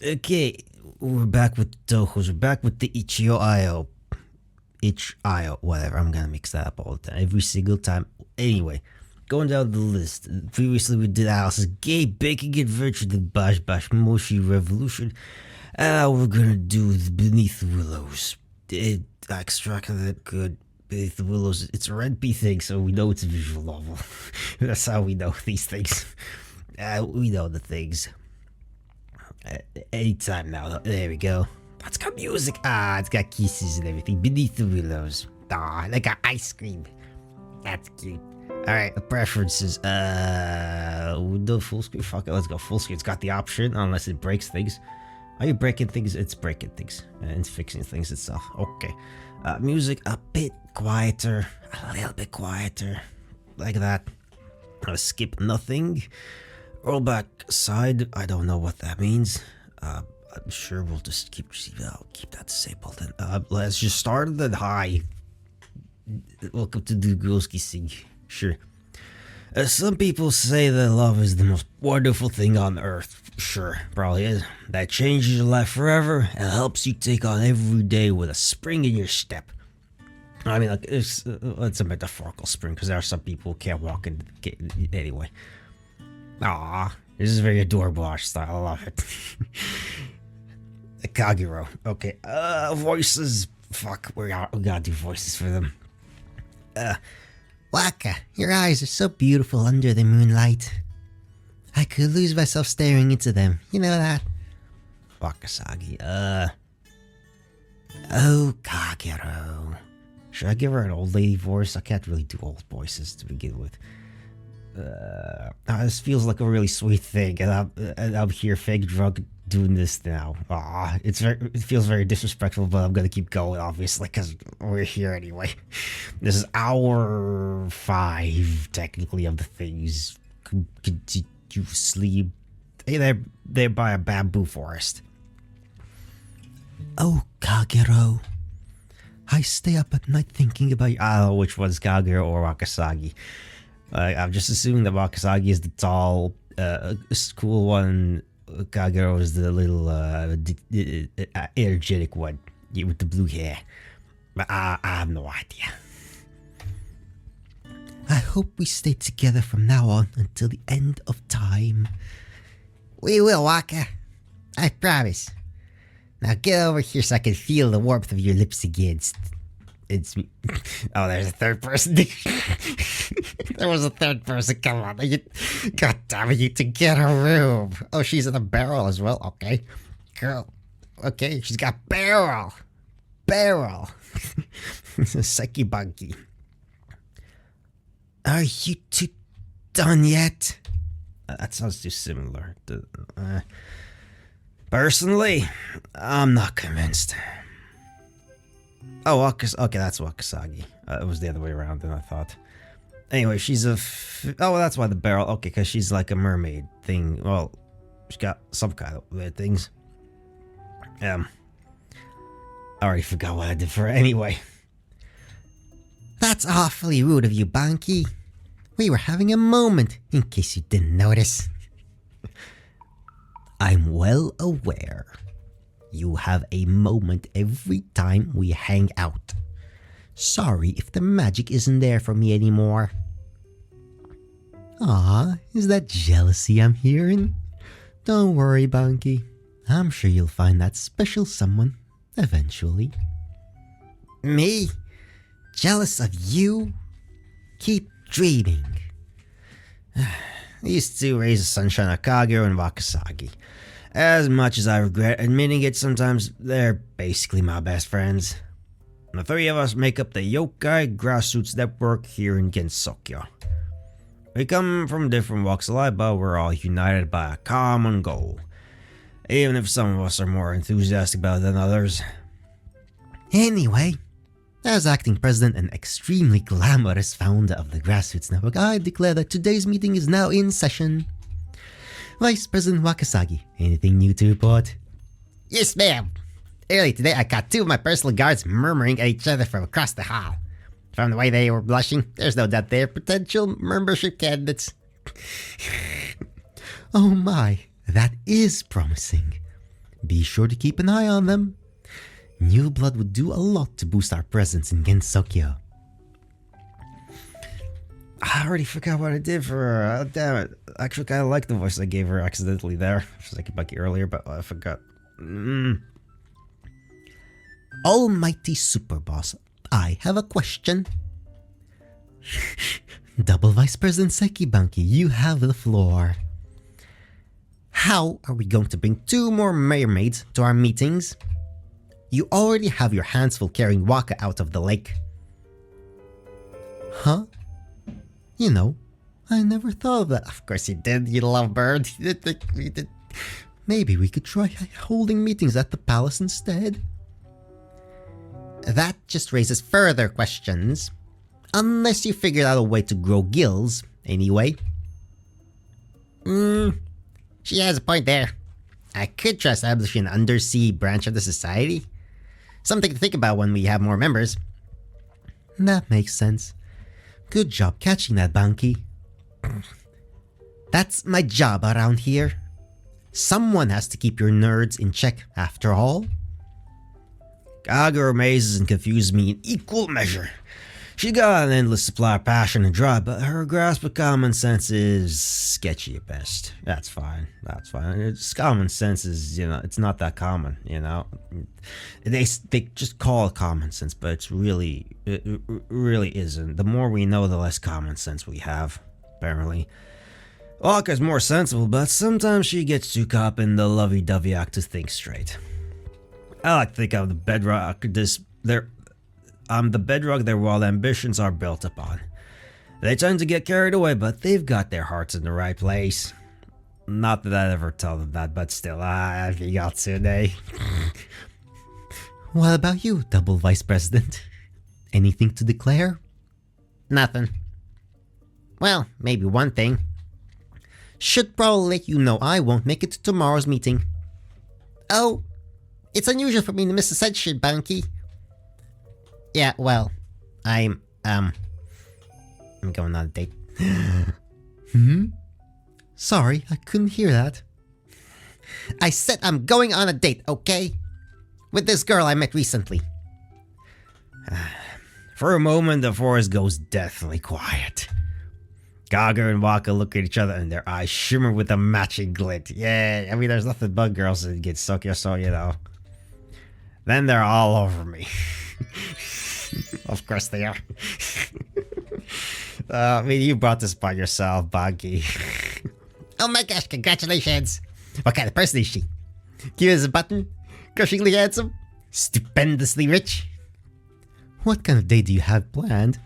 Okay, we're back with Touhou. We're back with the Ichio-io. Ichio, whatever. I'm gonna mix that up all the time. Every single time. Anyway, going down the list. Previously, we did Alice's Gay Baking Adventure, the Bash Bash Moshi Revolution. And now we're gonna do the Beneath the Willows. It extracted it good. Beneath the Willows. It's a Red P thing, so we know it's a visual novel. That's how we know these things. We know the things. Anytime now. There we go. That's got music. It's got kisses and everything. Beneath the Willows. They got ice cream. That's cute. Alright, the preferences. We'll do full screen. Fuck it, let's go full screen. It's got the option, unless it breaks things. Are you breaking things? It's breaking things. And it's fixing things itself. Okay. Music a bit quieter. A little bit quieter. Like that. Skip nothing. Roll back side. I don't know what that means. I'm sure we'll just keep that disabled. And let's just start at the high. Welcome to Dugulski Sig. Sure. Some people say that love is the most wonderful thing on earth. Sure, probably is. That changes your life forever and helps you take on every day with a spring in your step. I mean, like, it's a metaphorical spring because there are some people who can't walk anyway. This is very adorable art style. I love it. Kagero. Okay. Voices. Fuck, we gotta do voices for them. Waka, your eyes are so beautiful under the moonlight. I could lose myself staring into them. You know that? Wakasagi. Oh, Kagero. Should I give her an old lady voice? I can't really do old voices to begin with. This feels like a really sweet thing, and I'm here fake drunk doing this now. It feels very disrespectful, but I'm gonna keep going, obviously, because we're here anyway. This is hour 5, technically, of the things. Continuously. Hey, they're by a bamboo forest. Oh, Kagero. I stay up at night thinking about you. I don't know which one's Kagero or Wakasagi. I'm just assuming that Wakasagi is the tall, cool one. Kagero is the little, energetic one with the blue hair. But I have no idea. I hope we stay together from now on until the end of time. We will, Waka. I promise. Now get over here so I can feel the warmth of your lips against. It's me. Oh, there's a third person. There was a third person. Come on. God damn it, you to get a room. Oh, she's in a barrel as well. Okay. Girl. Okay, she's got barrel. Barrel. Seki bunky. Are you two done yet? That sounds too similar. Personally, I'm not convinced. Oh, okay, that's Wakasagi. It was the other way around than I thought. Anyway, she's oh, that's why the barrel. Okay, because she's like a mermaid thing. Well, she's got some kind of weird things. I already forgot what I did for her anyway. That's awfully rude of you, Banky. We were having a moment, in case you didn't notice. I'm well aware. You have a moment every time we hang out. Sorry if the magic isn't there for me anymore. Is that jealousy I'm hearing? Don't worry, Banky. I'm sure you'll find that special someone eventually. Me? Jealous of you? Keep dreaming. These two rays of sunshine are Kagero and Wakasagi. As much as I regret admitting it sometimes, they're basically my best friends. The three of us make up the Yokai Grassroots Network here in Gensokyo. We come from different walks of life, but we're all united by a common goal. Even if some of us are more enthusiastic about it than others. Anyway, as acting president and extremely glamorous founder of the Grassroots Network, I declare that today's meeting is now in session. Vice President Wakasagi, anything new to report? Yes, ma'am. Early today, I caught 2 of my personal guards murmuring at each other from across the hall. From the way they were blushing, there's no doubt they're potential membership candidates. Oh my, that is promising. Be sure to keep an eye on them. New blood would do a lot to boost our presence in Gensokyo. I already forgot what I did for her. Oh, damn it. I actually kind of like the voice I gave her accidentally there. I was thinking about it earlier, but I forgot. Almighty Super Boss, I have a question. Double Vice President Sekibanki, you have the floor. How are we going to bring 2 more mermaids to our meetings? You already have your hands full carrying Waka out of the lake. Huh? You know, I never thought of that. Of course you did, you lovebird. Maybe we could try holding meetings at the palace instead. That just raises further questions. Unless you figured out a way to grow gills, anyway. She has a point there. I could try establishing an undersea branch of the society. Something to think about when we have more members. That makes sense. Good job catching that, Banki. That's my job around here. Someone has to keep your nerds in check, after all. Gaga amazes and confuses me in equal measure. She got an endless supply of passion and drive, but her grasp of common sense is sketchy at best. That's fine. That's fine. It's common sense is, it's not that common, They just call it common sense, but it really isn't. The more we know, the less common sense we have, apparently. Waka's more sensible, but sometimes she gets too caught up in the lovey-dovey act to think straight. I like to think of the bedrock the bedrock their wild ambitions are built upon. They tend to get carried away, but they've got their hearts in the right place. Not that I'd ever tell them that, but still, I got today. What about you, Double Vice President? Anything to declare? Nothing. Well, maybe one thing. Should probably let you know I won't make it to tomorrow's meeting. Oh, it's unusual for me to miss a such shit, Banki. Yeah, well, I'm going on a date. Sorry, I couldn't hear that. I said I'm going on a date, okay? With this girl I met recently. For a moment, the forest goes deathly quiet. Gaga and Waka look at each other and their eyes shimmer with a matching glint. Yeah, I mean, there's nothing but girls that get stuck here, so, Then they're all over me. Of course they are. You brought this by yourself, Banki. Oh my gosh, congratulations. What kind of person is she? Cute as a button? Crushingly handsome? Stupendously rich? What kind of day do you have planned?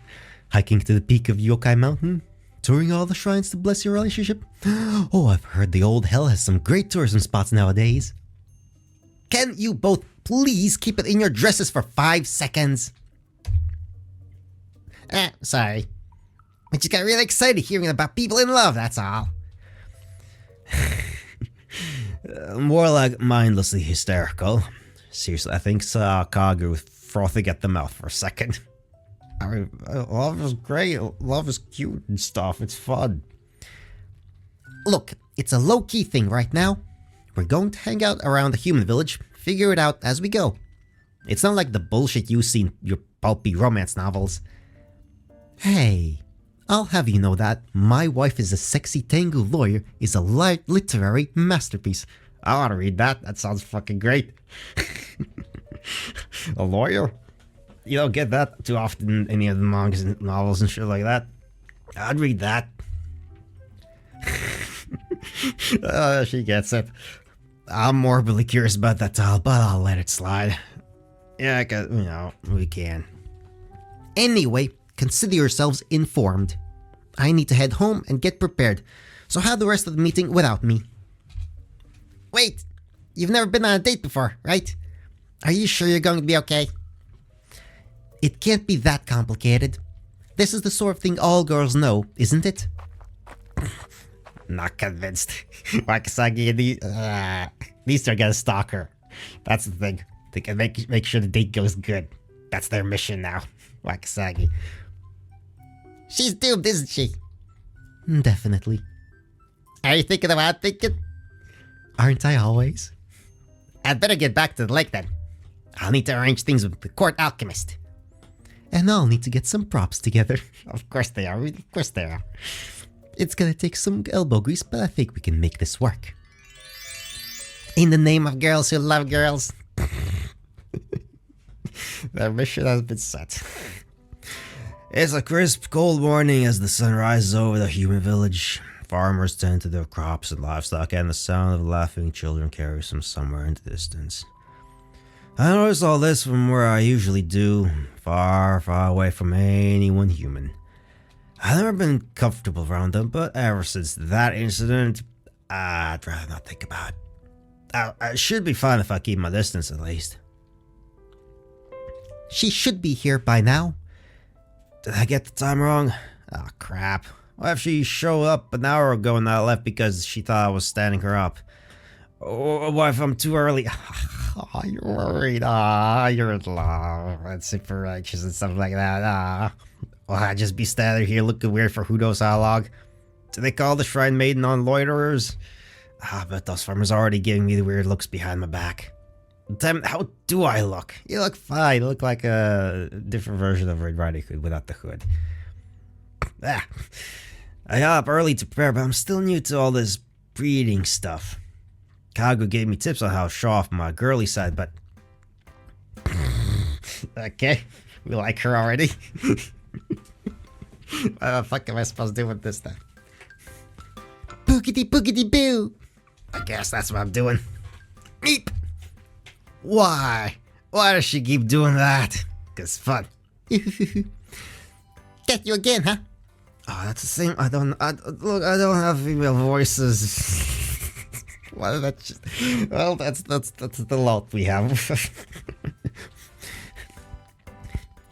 Hiking to the peak of Yokai Mountain? Touring all the shrines to bless your relationship? Oh, I've heard the old hell has some great tourism spots nowadays. Can you both please keep it in your dresses for 5 seconds? Sorry. I just got really excited hearing about people in love, that's all. More like mindlessly hysterical. Seriously, I think Kagu was frothing at the mouth for a second. I mean, love is great. Love is cute and stuff. It's fun. Look, it's a low-key thing right now. We're going to hang out around the human village, figure it out as we go. It's not like the bullshit you see in your pulpy romance novels. Hey, I'll have you know that My Wife is a Sexy Tengu Lawyer is a literary masterpiece. I want to read that. That sounds fucking great. A lawyer? You don't get that too often in any of the mangas and novels and shit like that. I'd read that. She gets it. I'm morbidly curious about that tile, but I'll let it slide. Yeah, we can. Anyway, consider yourselves informed. I need to head home and get prepared, so have the rest of the meeting without me. Wait, you've never been on a date before, right? Are you sure you're going to be okay? It can't be that complicated. This is the sort of thing all girls know, isn't it? Not convinced. Wakasagi and these two are gonna stalk her. That's the thing. They can make sure the date goes good. That's their mission now. Wakasagi. She's doomed, isn't she? Definitely. Are you thinking about thinking? Aren't I always? I'd better get back to the lake then. I'll need to arrange things with the court alchemist. And I'll need to get some props together. Of course they are. Of course they are. It's gonna take some elbow grease, but I think we can make this work. In the name of girls who love girls. Their mission has been set. It's a crisp, cold morning as the sun rises over the human village. Farmers tend to their crops and livestock, and the sound of laughing children carries them somewhere in the distance. I notice all this from where I usually do, far, far away from anyone human. I've never been comfortable around them, but ever since that incident, I'd rather not think about it. I should be fine if I keep my distance at least. She should be here by now. Did I get the time wrong? Oh crap. What if she showed up an hour ago and I left because she thought I was standing her up? Or what if I'm too early? Oh, you're worried. You're in love. And super anxious and stuff like that. Will I just be standing here looking weird for who knows how long? Do they call the Shrine Maiden on loiterers? I bet those farmers are already giving me the weird looks behind my back. Damn, how do I look? You look fine. You look like a different version of Red Riding Hood without the hood. I got up early to prepare, but I'm still new to all this breeding stuff. Kagu gave me tips on how to show off my girly side, but... Okay, we like her already. What the fuck am I supposed to do with this stuff? Boogity boogity boo! I guess that's what I'm doing. Meep! Why? Why does she keep doing that? 'Cause fun. Get you again, huh? Oh, that's the same. I don't have female voices. Why did that just... Well, that's the lot we have.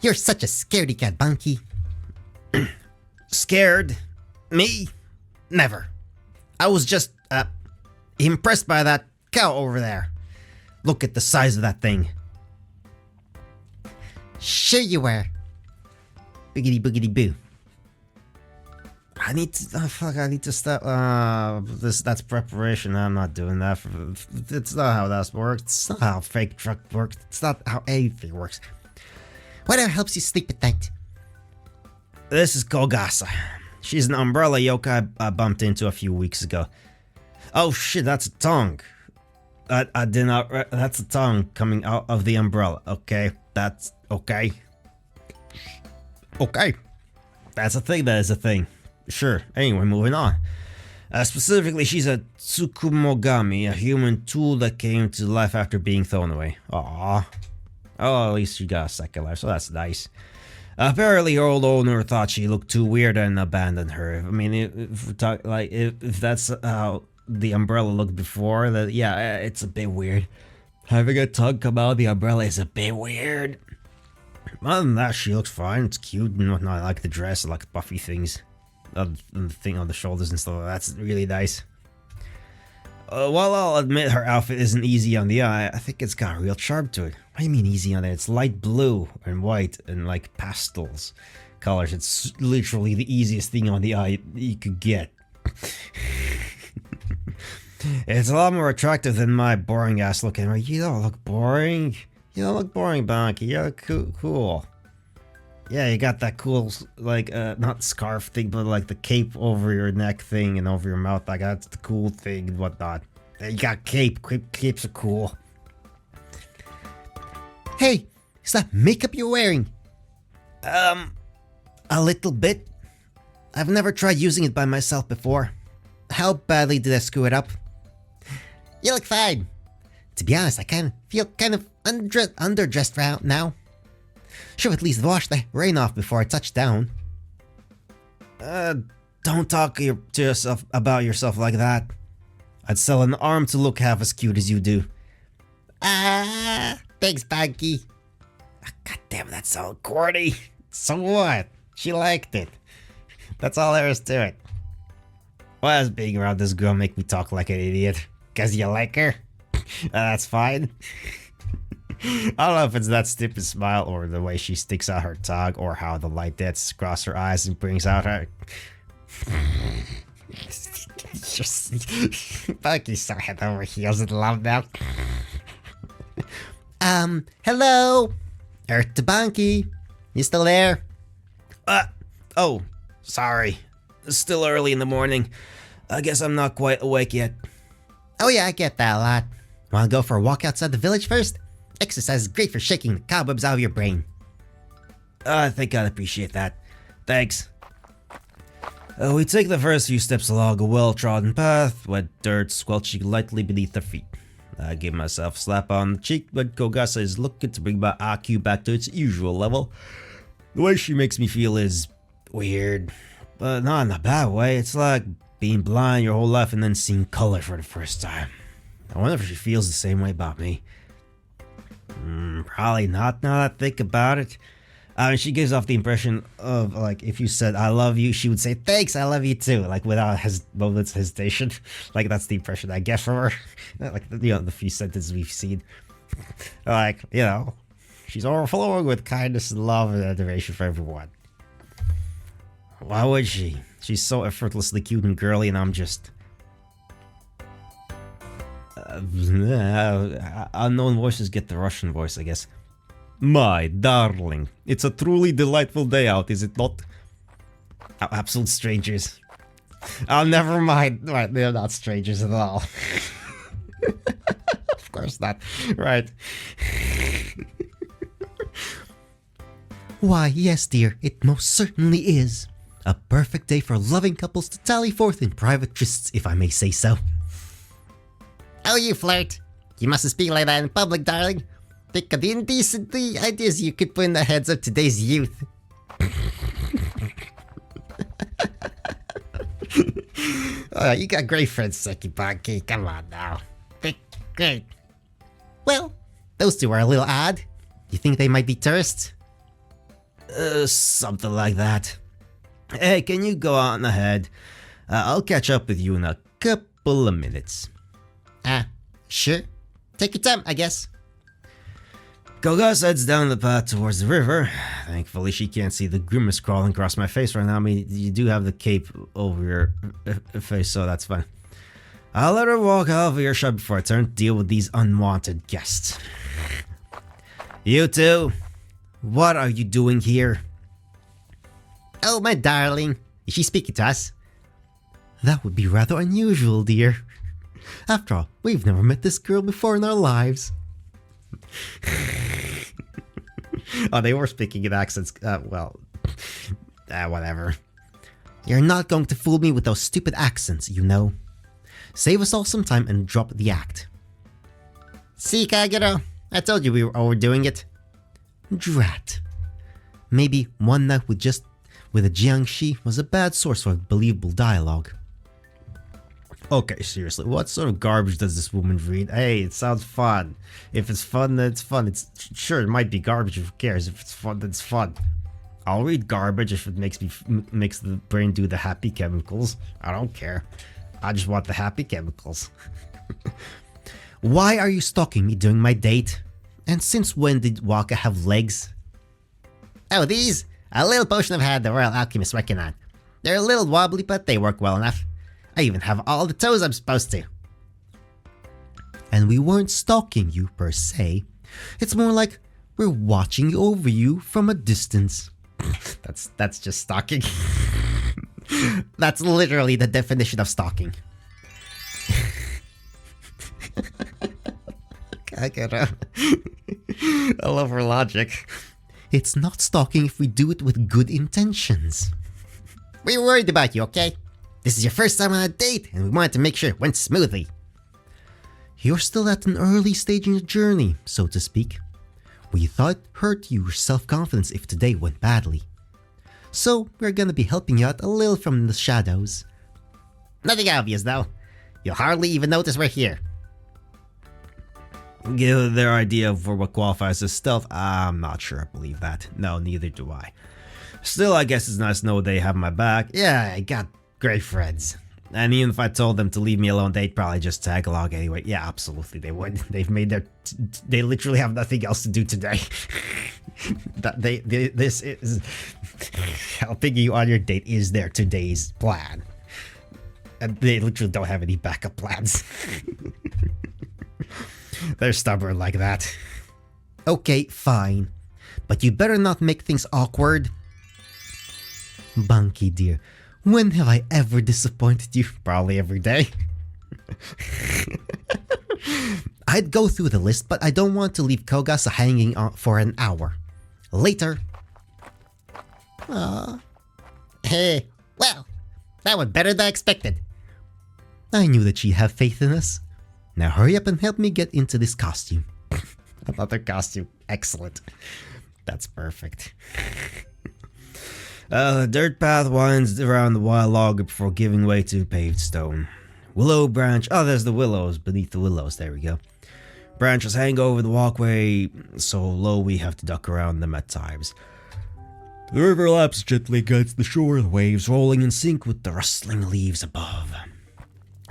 You're such a scaredy cat, Bunky. Scared? Me? Never. I was just, impressed by that cow over there. Look at the size of that thing. Sure you were. Biggity boogity boo. I need to stop. That's preparation. I'm not doing that. It's not how that works. It's not how fake truck works. It's not how anything works. Whatever helps you sleep at night. This is Kogasa. She's an umbrella yokai I bumped into a few weeks ago. Oh shit, that's a tongue. I did not. That's a tongue coming out of the umbrella. Okay, that's okay. Okay, that's a thing. That is a thing. Sure. Anyway, moving on. Specifically, she's a Tsukumogami, a human tool that came to life after being thrown away. Aww. Oh, at least she got a second life, so that's nice. Apparently, her old owner thought she looked too weird and abandoned her. I mean, if that's how the umbrella looked before, that yeah, it's a bit weird. Having a tongue come out of the umbrella is a bit weird. Other than that, she looks fine. It's cute and whatnot. I like the dress. I like the puffy things. And the thing on the shoulders and stuff. That's really nice. While I'll admit her outfit isn't easy on the eye, I think it's got a real charm to it. What do you mean easy on it? It's light blue and white and like pastels colors. It's literally the easiest thing on the eye you could get. It's a lot more attractive than my boring ass looking. You don't look boring. You don't look boring, Bonky. You look cool. Yeah, you got that cool, like, not scarf thing, but like the cape over your neck thing and over your mouth. Like, that's the cool thing and whatnot. You got cape. Capes are cool. Hey, is that makeup you're wearing? A little bit. I've never tried using it by myself before. How badly did I screw it up? You look fine. To be honest, I feel kind of underdressed right now. Should at least wash the rain off before I touch down. Don't talk to yourself about yourself like that. I'd sell an arm to look half as cute as you do. Thanks, Bunky. God damn, that's so corny. So what? She liked it. That's all there is to it. Why does being around this girl make me talk like an idiot? 'Cause you like her? That's fine. I don't know if it's that stupid smile or the way she sticks out her tongue or how the light gets across her eyes and brings out her... Just... Bunky's so head over heels in love now. Hello? Earth to Banky. You still there? Oh, sorry. It's still early in the morning. I guess I'm not quite awake yet. Oh yeah, I get that a lot. Wanna go for a walk outside the village first? Exercise is great for shaking the cobwebs out of your brain. I think I'd appreciate that. Thanks. We take the first few steps along a well-trodden path, wet dirt squelching lightly beneath our feet. I give myself a slap on the cheek when Kogasa is looking to bring my IQ back to its usual level. The way she makes me feel is weird, but not in a bad way. It's like being blind your whole life and then seeing color for the first time. I wonder if she feels the same way about me. Probably not now that I think about it. I mean, she gives off the impression of, like, if you said, I love you, she would say, thanks, I love you too. Like, without moments of hesitation. Like, that's the impression I get from her. Like, you know, the few sentences we've seen. Like, you know, she's overflowing with kindness and love and adoration for everyone. Why would she? She's so effortlessly cute and girly, and I'm just... unknown voices get the Russian voice, I guess. My darling, it's a truly delightful day out, is it not? Absolute strangers. Oh, never mind. Right, they're not strangers at all. Of course not. Right. Why, yes, dear, it most certainly is. A perfect day for loving couples to tally forth in private trysts, if I may say so. Oh, you flirt. You mustn't speak like that in public, darling. Think of the indecent ideas you could put in the heads of today's youth. Oh, you got great friends, Seki Banky. Come on now. Great. Well, those two are a little odd. You think they might be tourists? Something like that. Hey, can you go on ahead? I'll catch up with you in a couple of minutes. Sure. Take your time, I guess. Kogas heads down the path towards the river. Thankfully, she can't see the grimace crawling across my face right now. I mean, you do have the cape over your face, so that's fine. I'll let her walk out of earshot before I turn to deal with these unwanted guests. You two, what are you doing here? Oh, my darling. Is she speaking to us? That would be rather unusual, dear. After all, we've never met this girl before in our lives. Oh, they were speaking in accents. Whatever. You're not going to fool me with those stupid accents, you know. Save us all some time and drop the act. See, Kagero? I told you we were overdoing it. Drat. Maybe one night with a Jiangxi was a bad source for believable dialogue. Okay, seriously, what sort of garbage does this woman read? Hey, it sounds fun. If it's fun, then it's fun. It's sure it might be garbage. Who cares? If it's fun, then it's fun. I'll read garbage if it makes the brain do the happy chemicals. I don't care. I just want the happy chemicals. Why are you stalking me during my date? And since when did Waka have legs? Oh, these? A little potion I've had the Royal Alchemist working on. They're a little wobbly, but they work well enough. I even have all the toes I'm supposed to. And we weren't stalking you per se. It's more like we're watching over you from a distance. That's just stalking. That's literally the definition of stalking. I love her logic. It's not stalking if we do it with good intentions. We're worried about you, okay? This is your first time on a date, and we wanted to make sure it went smoothly. You're still at an early stage in your journey, so to speak. We thought it hurt your self-confidence if today went badly. So, we're gonna be helping you out a little from the shadows. Nothing obvious, though. You'll hardly even notice we're here. Give their idea for what qualifies as stealth, I'm not sure I believe that. No, neither do I. Still, I guess it's nice to know they have my back. Yeah, I got great friends. And even if I told them to leave me alone, they'd probably just tag along anyway. Yeah, absolutely they would. They've made they literally have nothing else to do today. This is helping you on your date is their today's plan. And they literally don't have any backup plans. They're stubborn like that. Okay, fine. But you better not make things awkward. Bunky dear, when have I ever disappointed you? Probably every day. I'd go through the list, but I don't want to leave Kogasa hanging on for an hour. Later. Hey, well, that went better than expected. I knew that she'd have faith in us. Now hurry up and help me get into this costume. Another costume. Excellent. That's perfect. The dirt path winds around the wild log before giving way to paved stone. Willow branch. Oh, there's the willows. Beneath the willows. There we go. Branches hang over the walkway so low we have to duck around them at times. The river laps gently against the shore, the waves rolling in sync with the rustling leaves above.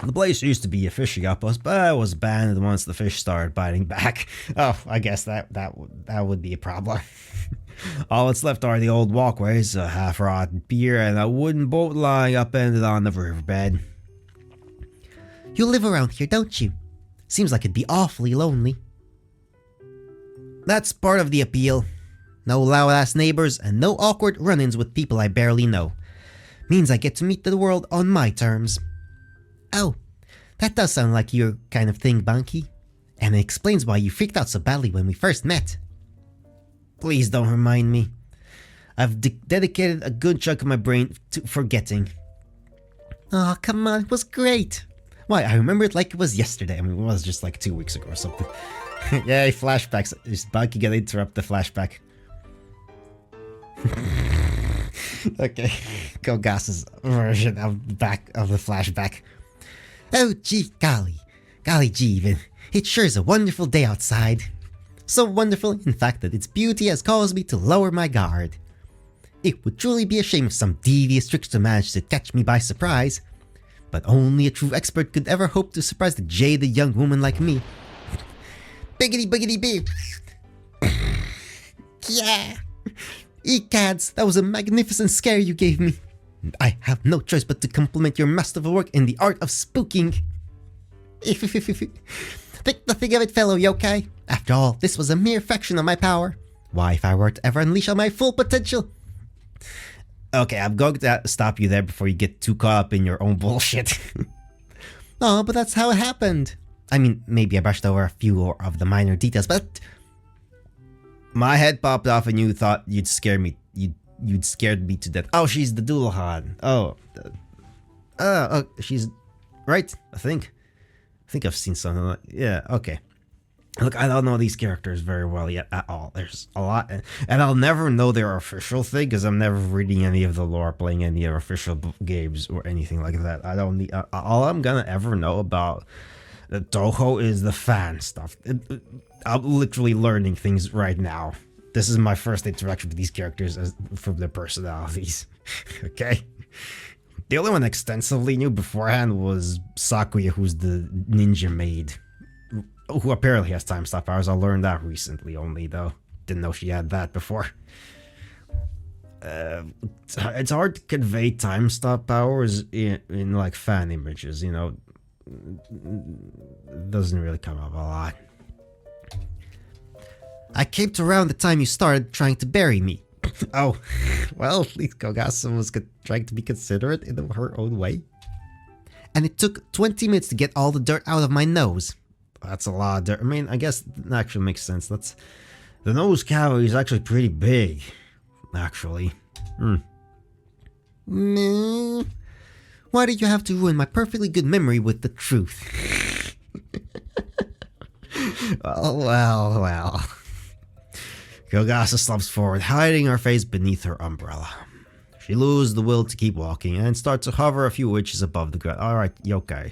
The place used to be a fishing outpost, but it was abandoned once the fish started biting back. Oh, I guess that would be a problem. All that's left are the old walkways, a half-rotten pier, and a wooden boat lying upended on the riverbed. You live around here, don't you? Seems like it'd be awfully lonely. That's part of the appeal. No loud-ass neighbors and no awkward run-ins with people I barely know. Means I get to meet the world on my terms. Oh, that does sound like your kind of thing, Bunky. And it explains why you freaked out so badly when we first met. Please don't remind me. I've dedicated a good chunk of my brain to forgetting. Oh, come on, it was great. Why, I remember it like it was yesterday. I mean, it was just like 2 weeks ago or something. Yay, flashbacks. Is Bunky gonna interrupt the flashback? Okay, Kogasa's version of the flashback. Oh, gee, golly gee even. It sure is a wonderful day outside. So wonderful, in fact, that its beauty has caused me to lower my guard. It would truly be a shame if some devious trickster managed to catch me by surprise. But only a true expert could ever hope to surprise the jaded young woman like me. Biggity biggity bee. Yeah. Ecads, that was a magnificent scare you gave me. I have no choice but to compliment your masterful work in the art of spooking. Think nothing of it, fellow yokai. After all, this was a mere fraction of my power. Why, if I were to ever unleash on my full potential... Okay, I'm going to stop you there before you get too caught up in your own bullshit. Oh, but that's how it happened. I mean, maybe I brushed over a few of the minor details, but... My head popped off and you thought you'd scare me. You'd scared me to death. Oh, she's the Dualhan. She's... Right, I think I've seen something like... Yeah, okay. Look, I don't know these characters very well yet at all. There's a lot, and I'll never know their official thing because I'm never reading any of the lore, playing any of official games or anything like that. I don't need. All I'm gonna ever know about Touhou is the fan stuff. I'm literally learning things right now. This is my first interaction with these characters from their personalities. Okay. The only one I extensively knew beforehand was Sakuya, who's the ninja maid. Who apparently has time stop powers. I learned that recently only, though. Didn't know she had that before. It's hard to convey time stop powers in like fan images, you know. It doesn't really come up a lot. I came to around the time you started trying to bury me. Oh, well, at least Kogasa was trying to be considerate in her own way. And it took 20 minutes to get all the dirt out of my nose. That's a lot of dirt. I mean, I guess that actually makes sense. The nose cavity is actually pretty big, actually. Why did you have to ruin my perfectly good memory with the truth? Well. Kogasa slumps forward, hiding her face beneath her umbrella. She loses the will to keep walking and starts to hover a few inches above the ground. Alright, yokai.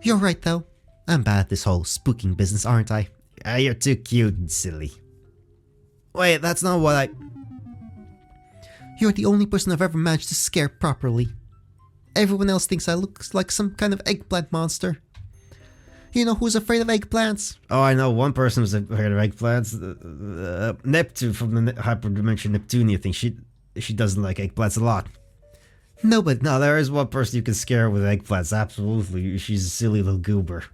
You're right, though. I'm bad at this whole spooking business, aren't I? You're too cute and silly. Wait, that's not what I... You're the only person I've ever managed to scare properly. Everyone else thinks I look like some kind of eggplant monster. You know who's afraid of eggplants? Oh, I know one person who's afraid of eggplants. Neptune from the hyperdimension Neptunia thing. She doesn't like eggplants a lot. No, but no, there is one person you can scare with eggplants. Absolutely, she's a silly little goober.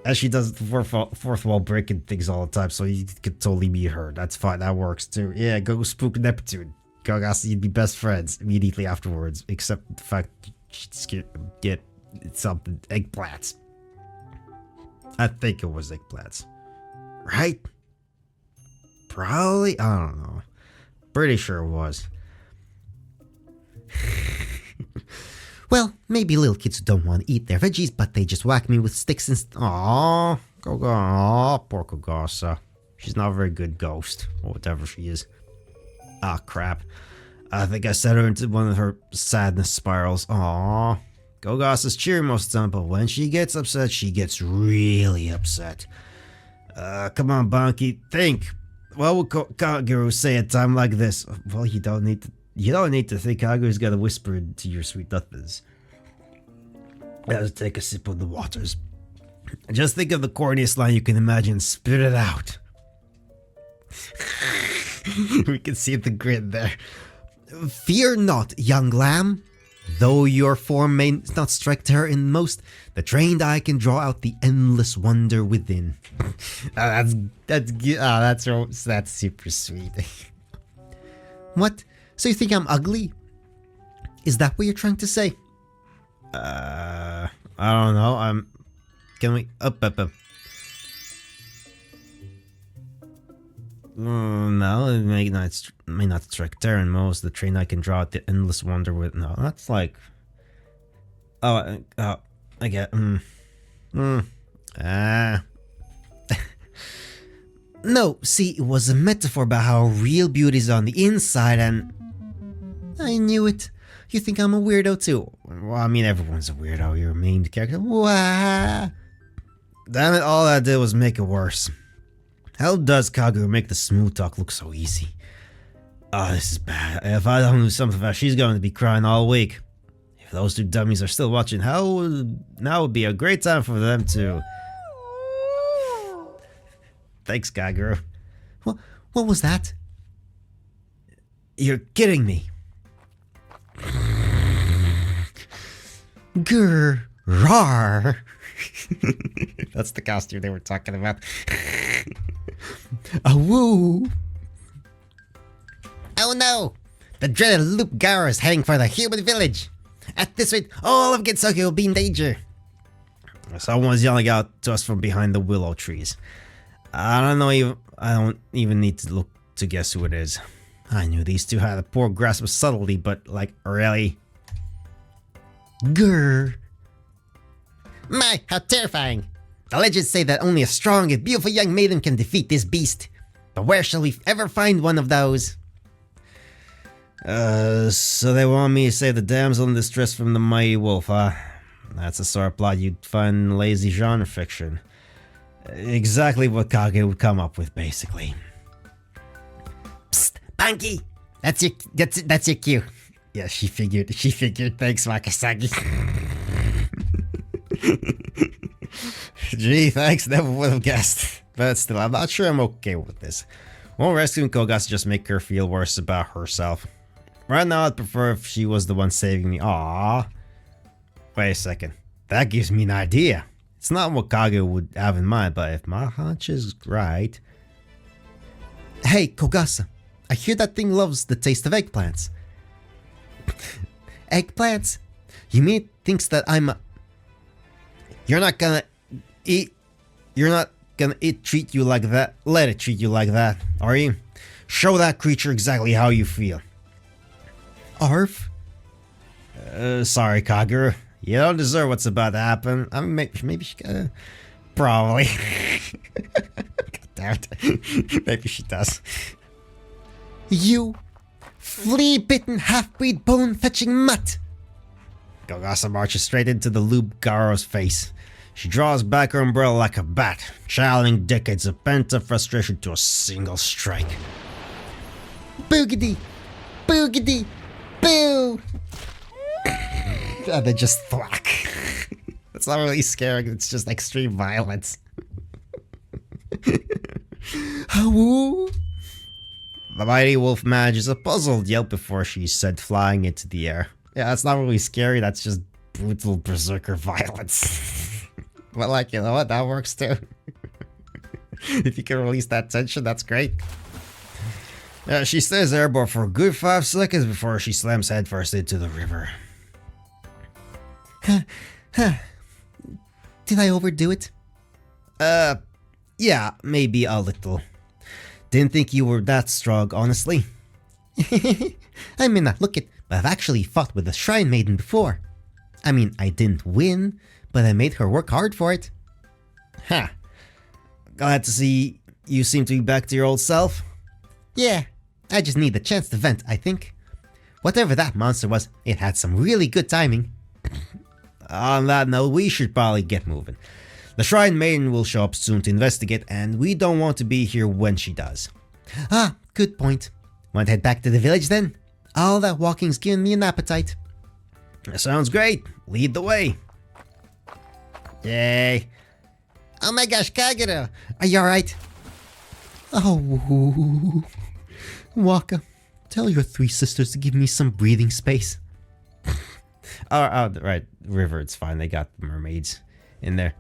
As she does the fourth wall breaking things all the time, so you could totally be her. That's fine, that works too. Yeah, go spook Neptune. Gogas, you'd be best friends immediately afterwards, except the fact she'd get something, eggplants. I think it was eggplants. Right? Probably? I don't know. Pretty sure it was. Well, maybe little kids don't want to eat their veggies, but they just whack me with sticks and Aww, Aww, poor Kogasa. She's not a very good ghost, or whatever she is. Ah, crap. I think I set her into one of her sadness spirals. Aww. Gogasa's cheery most of the time, but when she gets upset, she gets really upset. Come on, Banki, think. What would Kaguru say at a time like this? Well, you don't need to think. Kaguru's got to whisper into your sweet nothings. Let's take a sip of the waters. Just think of the corniest line you can imagine. Spit it out. We can see the grin there. Fear not, young lamb. Though your form may not strike terror in most, the trained eye can draw out the endless wonder within. That's super sweet. What? So you think I'm ugly? Is that what you're trying to say? I don't know. Can we up? No, it may not strike terror in most. The train I can draw out the endless wonder with. No, that's like. I get. No, see, it was a metaphor about how real beauty is on the inside, and I knew it. You think I'm a weirdo too? Well, I mean, everyone's a weirdo. You're a main character. Wah! Damn it! All I did was make it worse. How does Kaguru make the smooth talk look so easy? Oh, this is bad. If I don't do something fast, she's going to be crying all week. If those two dummies are still watching, now would be a great time for them to... Thanks, Kaguru. What was that? You're kidding me. Grr, rar. That's the costume they were talking about. Woo! Oh no! The dreaded Loop Gara is heading for the human village. At this rate, all of Gensokyo will be in danger. Someone's yelling out to us from behind the willow trees. I don't even need to look to guess who it is. I knew these two had a poor grasp of subtlety, but like, really? Grr. My, how terrifying! The legends say that only a strong and beautiful young maiden can defeat this beast. But where shall we ever find one of those? So they want me to save the damsel in distress from the mighty wolf, huh? That's the sort of plot you'd find in lazy genre fiction. Exactly what Kage would come up with, basically. Psst, Banki! That's your cue. Yeah, she figured. Thanks, Wakasagi. Gee, thanks. Never would have guessed. But still, I'm not sure I'm okay with this. Won't rescuing Kogas just make her feel worse about herself? Right now, I'd prefer if she was the one saving me. Aww. Wait a second. That gives me an idea. It's not what Kage would have in mind, but if my hunch is right... Hey, Kogasa. I hear that thing loves the taste of eggplants. Eggplants? You mean it thinks that I'm a... You're not gonna treat you like that. Let it treat you like that, are you? Show that creature exactly how you feel. Arf? Sorry, Kagura. You don't deserve what's about to happen. I mean, maybe she gotta... Probably. God damn it. Maybe she does. You flea-bitten half-breed bone-fetching mutt! Gogasa marches straight into the Loop Garo's face. She draws back her umbrella like a bat, channeling decades of pent-up frustration to a single strike. Boogity! Boogity! Boo! And they just thwack. It's not really scary, it's just extreme violence. Woo! The mighty wolf manages a puzzled yelp before she's sent flying into the air. Yeah, that's not really scary, that's just brutal berserker violence. But like, you know what? That works too. If you can release that tension, that's great. She stays airborne for a good 5 seconds before she slams headfirst into the river. Did I overdo it? Yeah, maybe a little. Didn't think you were that strong, honestly. I may not look it, but I've actually fought with a Shrine Maiden before. I mean, I didn't win, but I made her work hard for it. Ha! Glad to see you seem to be back to your old self. Yeah, I just need the chance to vent, I think. Whatever that monster was, it had some really good timing. On that note, we should probably get moving. The Shrine Maiden will show up soon to investigate, and we don't want to be here when she does. Ah, good point. Want to head back to the village then? All that walking's giving me an appetite. Sounds great. Lead the way. Yay. Oh my gosh, Kagero! Are you alright? Oh, Waka, tell your 3 sisters to give me some breathing space. Oh, right. River, it's fine. They got the mermaids in there.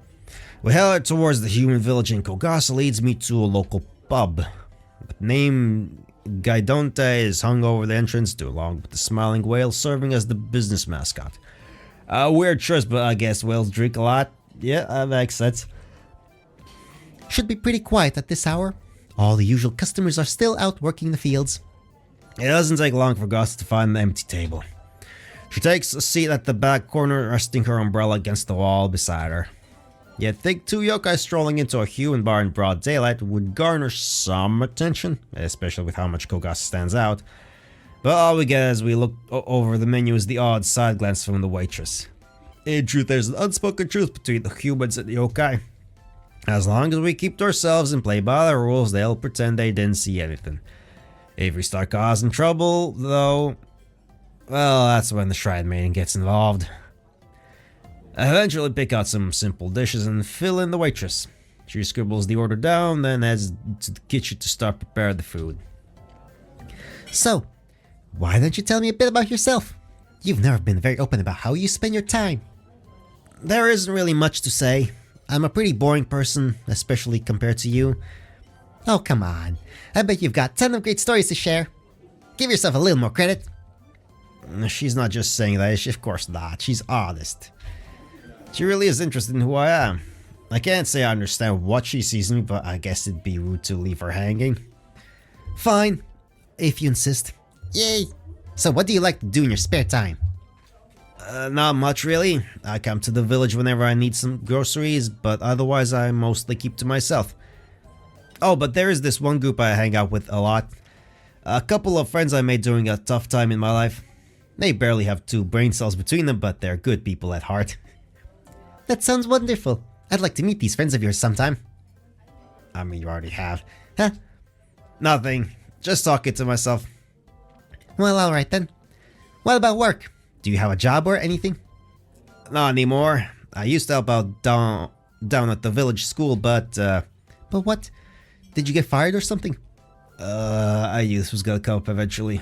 We head towards the human village, and Kogasa leads me to a local pub. The name Gaidonte is hung over the entrance, along with the smiling whale serving as the business mascot. A weird choice, but I guess whales drink a lot. Yeah, that makes sense. Should be pretty quiet at this hour. All the usual customers are still out working the fields. It doesn't take long for Gus to find the empty table. She takes a seat at the back corner, resting her umbrella against the wall beside her. You'd think 2 yokai strolling into a human bar in broad daylight would garner some attention, especially with how much Kogasa stands out. But all we get as we look over the menu is the odd side glance from the waitress. In truth, there's an unspoken truth between the humans and the yokai. As long as we keep to ourselves and play by the rules, they'll pretend they didn't see anything. If we start causing trouble, though, well, that's when the Shrine Maiden gets involved. I eventually pick out some simple dishes and fill in the waitress. She scribbles the order down, then heads to the kitchen to start preparing the food. So, why don't you tell me a bit about yourself? You've never been very open about how you spend your time. There isn't really much to say. I'm a pretty boring person, especially compared to you. Oh, come on. I bet you've got a ton of great stories to share. Give yourself a little more credit. She's not just saying that, of course not. She's honest. She really is interested in who I am. I can't say I understand what she sees in me, but I guess it'd be rude to leave her hanging. Fine, if you insist. Yay! So what do you like to do in your spare time? Not much really. I come to the village whenever I need some groceries, but otherwise I mostly keep to myself. Oh, but there is this one group I hang out with a lot. A couple of friends I made during a tough time in my life. They barely have 2 brain cells between them, but they're good people at heart. That sounds wonderful. I'd like to meet these friends of yours sometime. I mean, you already have. Huh? Nothing. Just talking to myself. Well, alright then. What about work? Do you have a job or anything? Not anymore. I used to help out down at the village school, but But what? Did you get fired or something? I knew this was gonna come up eventually.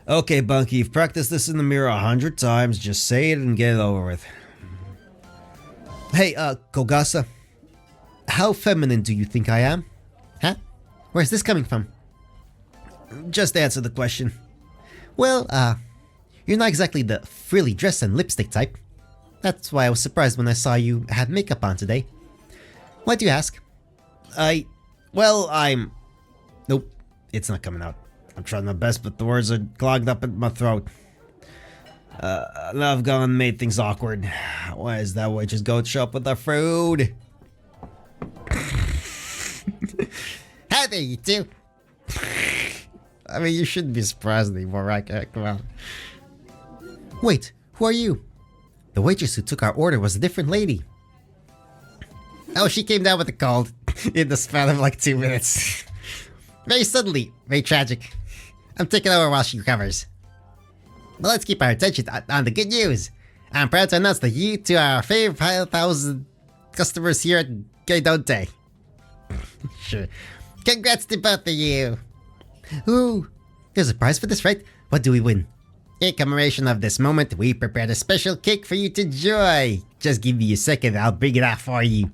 Okay, Bunky, you've practiced this in the mirror 100 times. Just say it and get it over with. Hey, Kogasa. How feminine do you think I am? Huh? Where's this coming from? Just answer the question. Well, you're not exactly the frilly dress and lipstick type. That's why I was surprised when I saw you had makeup on today. Why do you ask? I'm... Nope, it's not coming out. I'm trying my best, but the words are clogged up in my throat. Now I've gone and made things awkward. Why is that waitress going to show up with our food? Hi there, you two. I mean, you shouldn't be surprised anymore, right? Come on. Wait, who are you? The waitress who took our order was a different lady. Oh, she came down with a cold in the span of like 2 minutes. Very suddenly, very tragic. I'm taking over while she recovers. But let's keep our attention on the good news. I'm proud to announce that you two are our favorite 5,000 customers here at Gaidonte. Sure. Congrats to both of you. Ooh, there's a prize for this, right? What do we win? In commemoration of this moment, we prepared a special cake for you to enjoy. Just give me a second, I'll bring it out for you.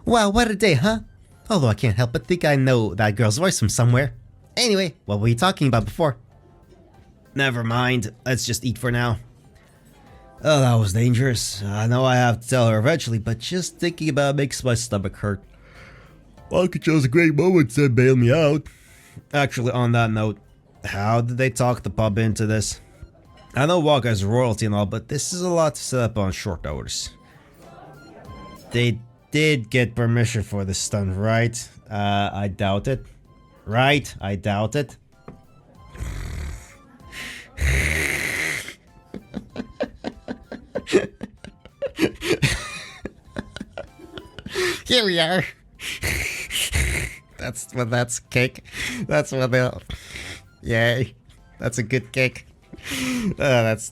Wow, what a day, huh? Although I can't help but think I know that girl's voice from somewhere. Anyway, what were you talking about before? Never mind. Let's just eat for now. Oh, that was dangerous. I know I have to tell her eventually, but just thinking about it makes my stomach hurt. Waka chose a great moment to bail me out. Actually, on that note, how did they talk the pub into this? I know Waka is royalty and all, but this is a lot to set up on short notice. They did get permission for this stunt, right? I doubt it. Right? I doubt it. Here we are. That's cake. That's what they'll... Yay. That's a good cake. That's...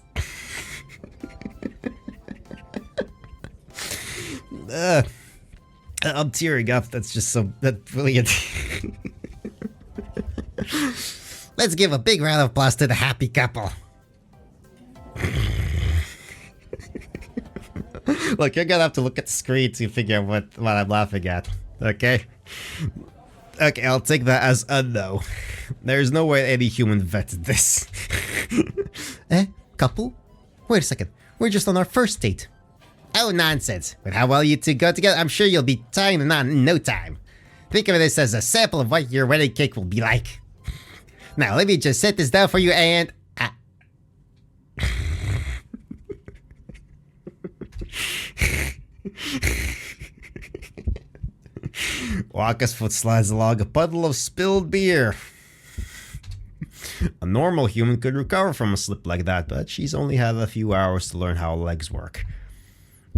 I'm tearing up. That's just so... That's brilliant. Let's give a big round of applause to the happy couple. Look, you're gonna have to look at the screen to figure out what I'm laughing at. Okay? Okay, I'll take that as a no. There's no way any human vetted this. Couple? Wait a second, we're just on our first date. Oh, nonsense. With how well you two go together, I'm sure you'll be tying the knot in no time. Think of this as a sample of what your wedding cake will be like. Now, let me just set this down for you and... Waka's foot slides along a puddle of spilled beer. A normal human could recover from a slip like that, but she's only had a few hours to learn how legs work.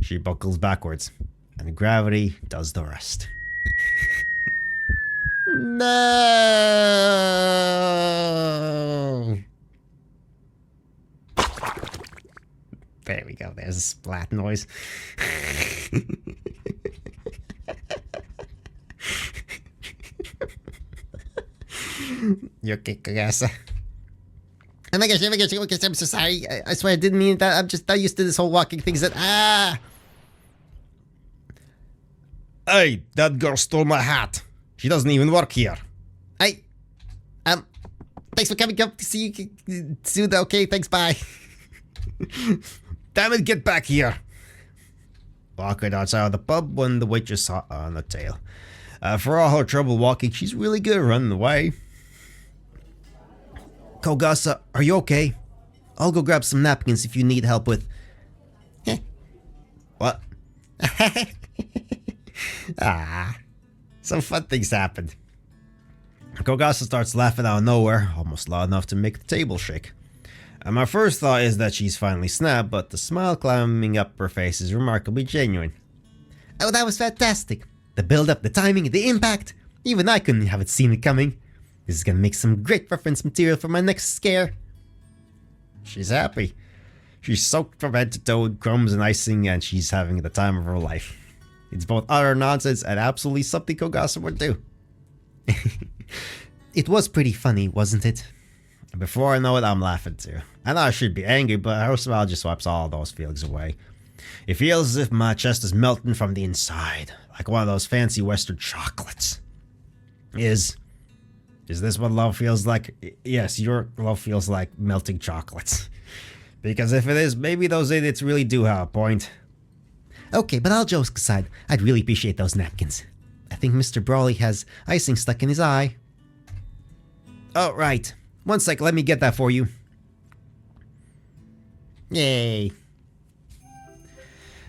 She buckles backwards, and gravity does the rest. No! There we go, there's a splat noise. You're okay, Kagasa. Oh my gosh, I'm so sorry. I swear I didn't mean that. I'm just not used to this whole walking things that... Hey, that girl stole my hat. She doesn't even work here. Thanks for coming up to see you soon. Okay, thanks, bye. Damn it, get back here. Walking outside of the pub when the waitress saw on the tail. For all her trouble walking, she's really good at running away. Kogasa, are you okay? I'll go grab some napkins if you need help with... What? Some fun things happened. Kogasa starts laughing out of nowhere, almost loud enough to make the table shake. And my first thought is that she's finally snapped, but the smile climbing up her face is remarkably genuine. Oh, that was fantastic. The build-up, the timing, the impact. Even I couldn't have seen it coming. This is gonna make some great reference material for my next scare. She's happy. She's soaked from head to toe in crumbs and icing, and she's having the time of her life. It's both utter nonsense and absolutely something Kogasa would do. It was pretty funny, wasn't it? Before I know it, I'm laughing too. I know I should be angry, but her smile just wipes all those feelings away. It feels as if my chest is melting from the inside, like one of those fancy Western chocolates. Is this what love feels like? Yes, your love feels like melting chocolates. Because if it is, maybe those idiots really do have a point. Okay, but all jokes aside, I'd really appreciate those napkins. I think Mr. Brawley has icing stuck in his eye. Oh, right. One sec, let me get that for you. Yay.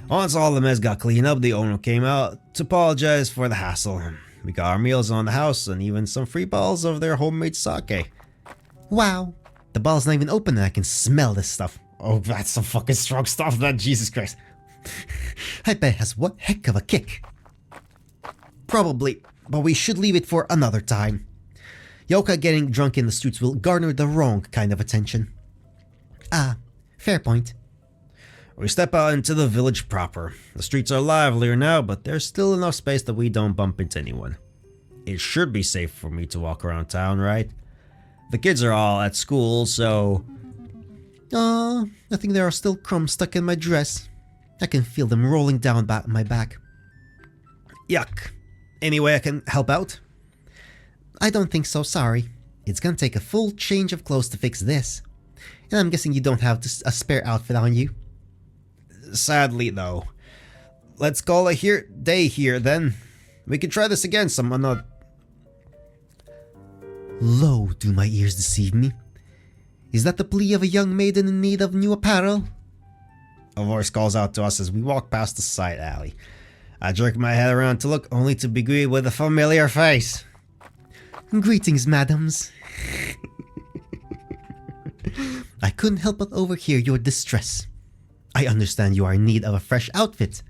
Once all the mess got cleaned up, the owner came out to apologize for the hassle. We got our meals on the house and even some free bottles of their homemade sake. Wow. The bottle's not even open and I can smell this stuff. Oh, that's some fucking strong stuff, man. Jesus Christ. I bet it has one heck of a kick. Probably, but we should leave it for another time. Yoka getting drunk in the streets will garner the wrong kind of attention. Fair point. We step out into the village proper. The streets are livelier now, but there's still enough space that we don't bump into anyone. It should be safe for me to walk around town, right? The kids are all at school, so... I think there are still crumbs stuck in my dress. I can feel them rolling down my back. Yuck. Any way I can help out? I don't think so, sorry. It's gonna take a full change of clothes to fix this. And I'm guessing you don't have a spare outfit on you. Sadly, though. Let's call it day here, then. We can try this again some another... Lo, do my ears deceive me? Is that the plea of a young maiden in need of new apparel? A voice calls out to us as we walk past the side alley. I jerk my head around to look, only to be greeted with a familiar face. Greetings, madams. I couldn't help but overhear your distress. I understand you are in need of a fresh outfit.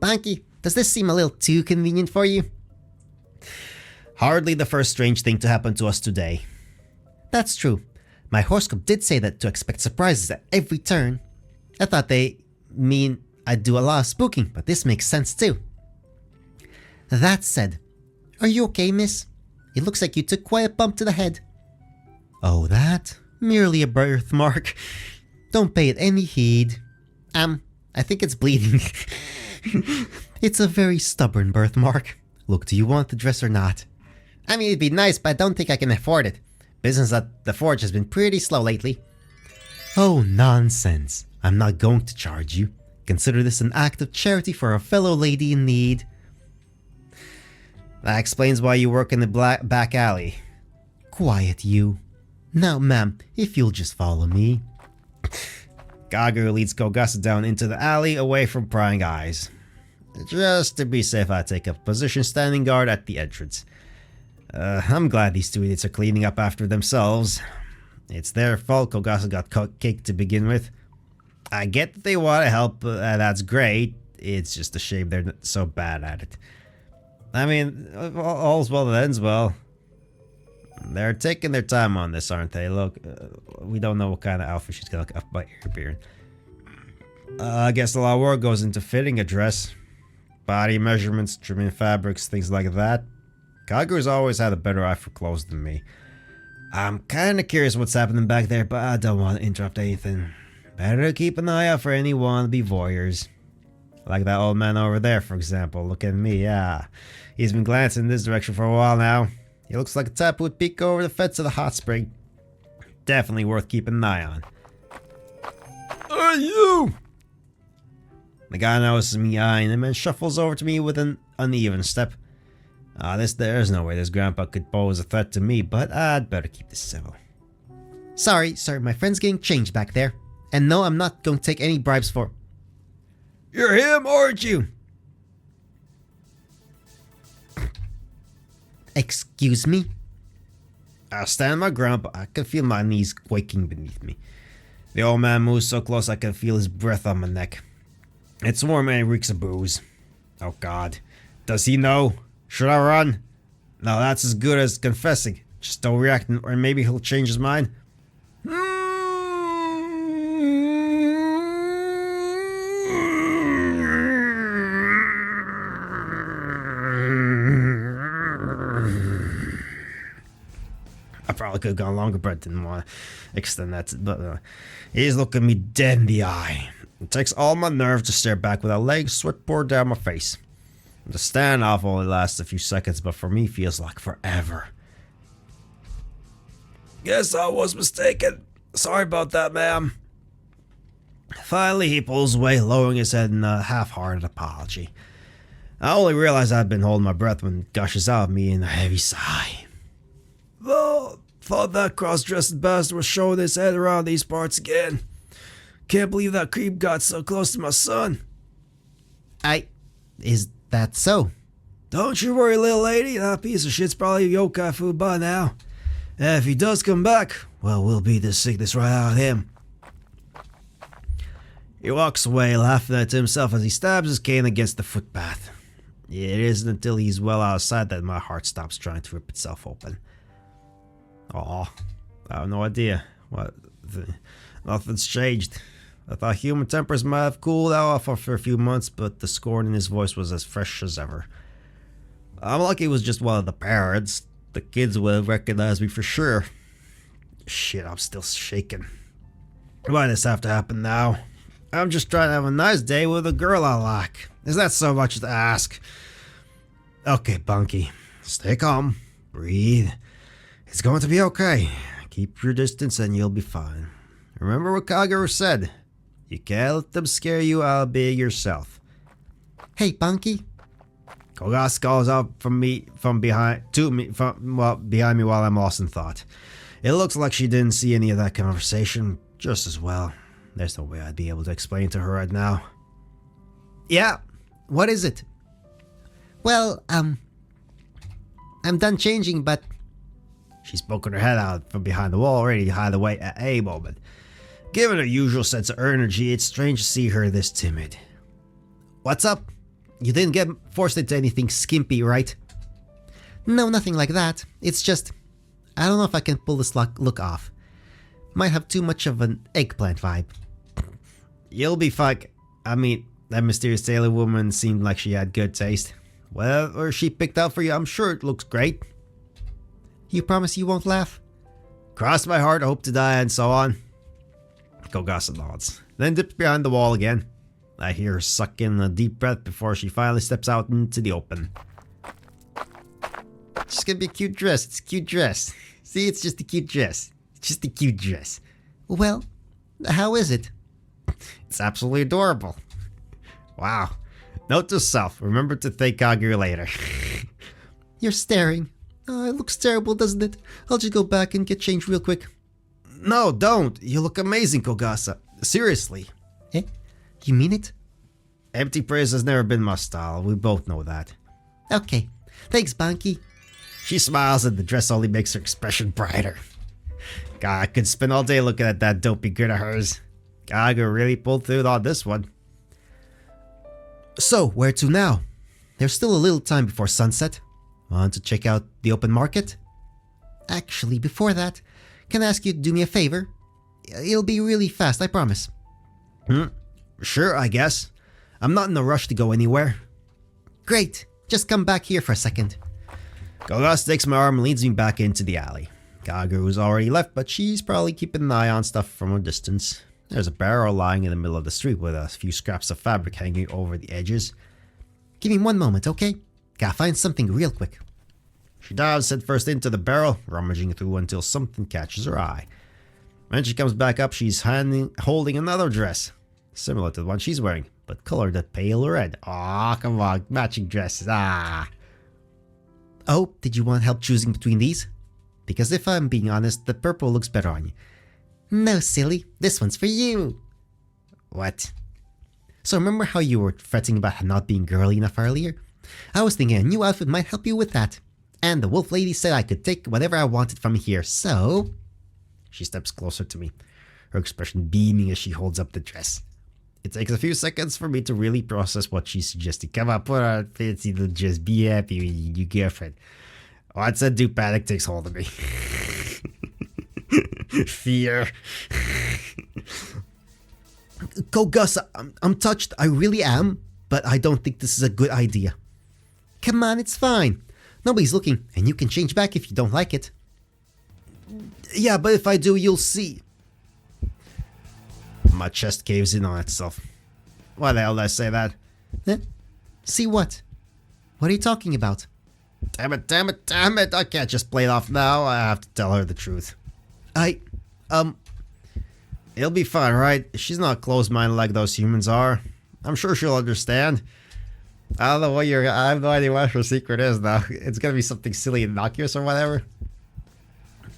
Banky, does this seem a little too convenient for you? Hardly the first strange thing to happen to us today. That's true. My horoscope did say that to expect surprises at every turn. I thought they mean I'd do a lot of spooking, but this makes sense too. That said, are you okay, miss? It looks like you took quite a bump to the head. Oh, that? Merely a birthmark. Don't pay it any heed. I think it's bleeding. It's a very stubborn birthmark. Look, do you want the dress or not? I mean, it'd be nice, but I don't think I can afford it. Business at the forge has been pretty slow lately. Oh, nonsense. I'm not going to charge you. Consider this an act of charity for a fellow lady in need. That explains why you work in the back alley. Quiet, you. Now, ma'am, if you'll just follow me. Gagu leads Kogasa down into the alley away from prying eyes. Just to be safe, I take a position standing guard at the entrance. I'm glad these two idiots are cleaning up after themselves. It's their fault Kogasa got kicked to begin with. I get that they want to help, that's great. It's just a shame they're so bad at it. I mean, all's well that ends well. They're taking their time on this, aren't they? Look, we don't know what kind of outfit she's gonna look up by ear. I guess a lot of work goes into fitting a dress. Body measurements, trimming fabrics, things like that. Kaguru's always had a better eye for clothes than me. I'm kinda curious what's happening back there, but I don't want to interrupt anything. Better keep an eye out for any wannabe voyeurs. Like that old man over there, for example. Look at me, yeah. He's been glancing in this direction for a while now. He looks like a type who would peek over the fence of the hot spring. Definitely worth keeping an eye on. Are you? The guy notices me eyeing him and shuffles over to me with an uneven step. There's no way this grandpa could pose a threat to me, but I'd better keep this civil. Sorry, my friend's getting changed back there. And no, I'm not going to take any bribes for... You're him, aren't you? Excuse me? I stand my ground, but I can feel my knees quaking beneath me. The old man moves so close I can feel his breath on my neck. It's warm and it reeks of booze. Oh God. Does he know? Should I run? No, that's as good as confessing. Just don't react or maybe he'll change his mind. I probably could have gone longer, but I didn't want to extend that. But he's looking me dead in the eye. It takes all my nerve to stare back without letting sweat pour down my face. The standoff only lasts a few seconds, but for me feels like forever. Guess I was mistaken. Sorry about that, ma'am. Finally, he pulls away, lowering his head in a half-hearted apology. I only realized I'd been holding my breath when it gushes out of me in a heavy sigh. Well, thought that cross-dressed bastard was showing his head around these parts again. Can't believe that creep got so close to my son. Is that so? Don't you worry, little lady. That piece of shit's probably yokai food by now. And if he does come back, well, we'll beat this sickness right out of him. He walks away, laughing at himself as he stabs his cane against the footpath. It isn't until he's well outside that my heart stops trying to rip itself open. Aw, I have no idea. Nothing's changed. I thought human tempers might have cooled off for a few months, but the scorn in his voice was as fresh as ever. I'm lucky it was just one of the parents. The kids will recognize me for sure. Shit, I'm still shaking. Why does this have to happen now? I'm just trying to have a nice day with a girl I like. Is that so much to ask? Okay, Bunky. Stay calm. Breathe. It's going to be okay. Keep your distance and you'll be fine. Remember what Kagero said. You can't let them scare you out of being yourself. Hey, Bunky. Kogas calls out from behind me while I'm lost in thought. It looks like she didn't see any of that conversation just as well. There's no way I'd be able to explain to her right now. Yeah, what is it? Well, I'm done changing, but... She's poking her head out from behind the wall, ready to hide away at a moment. Given her usual sense of energy, it's strange to see her this timid. What's up? You didn't get forced into anything skimpy, right? No, nothing like that. It's just... I don't know if I can pull this look off. Might have too much of an eggplant vibe. You'll be fine. I mean, that mysterious sailor woman seemed like she had good taste. Whatever she picked out for you, I'm sure it looks great. You promise you won't laugh? Cross my heart, hope to die, and so on. Kogasa nods, then dips behind the wall again. I hear her suck in a deep breath before she finally steps out into the open. It's just gonna be a cute dress. It's a cute dress. See, it's just a cute dress. It's just a cute dress. Well, how is it? It's absolutely adorable. Wow. Note to self, remember to thank Kagero later. You're staring. Oh, it looks terrible, doesn't it? I'll just go back and get changed real quick. No, don't. You look amazing, Kogasa. Seriously. Eh? You mean it? Empty praise has never been my style. We both know that. Okay. Thanks, Banky. She smiles and the dress only makes her expression brighter. God, I could spend all day looking at that dopey grin of hers. Kagero really pulled through on this one. So, where to now? There's still a little time before sunset. Want to check out the open market? Actually, before that, can I ask you to do me a favor? It'll be really fast, I promise. Sure, I guess. I'm not in a rush to go anywhere. Great. Just come back here for a second. Kogas takes my arm and leads me back into the alley. Kageru's already left, but she's probably keeping an eye on stuff from a distance. There's a barrel lying in the middle of the street with a few scraps of fabric hanging over the edges. Give me one moment, okay? Gotta find something real quick. She dives head first into the barrel, rummaging through until something catches her eye. When she comes back up, she's holding another dress, similar to the one she's wearing, but colored a pale red. Aw, come on, matching dresses, Oh, did you want help choosing between these? Because if I'm being honest, the purple looks better on you. No, silly, this one's for you. What? So remember how you were fretting about not being girly enough earlier? I was thinking a new outfit might help you with that. And the wolf lady said I could take whatever I wanted from here, so... She steps closer to me, her expression beaming as she holds up the dress. It takes a few seconds for me to really process what she suggested. Come on, put on fancy little dress, be happy with your new girlfriend. Once a do panic takes hold of me. Fear. Kogusa, I'm touched, I really am, but I don't think this is a good idea. Come on, it's fine. Nobody's looking, and you can change back if you don't like it. Yeah, but if I do, you'll see. My chest caves in on itself. Why the hell did I say that? Eh? See what? What are you talking about? Damn it, damn it, damn it. I can't just play it off now. I have to tell her the truth. It'll be fine, right? She's not closed-minded like those humans are. I'm sure she'll understand. I don't know what I have no idea what her secret is, though. It's gonna be something silly and innocuous or whatever.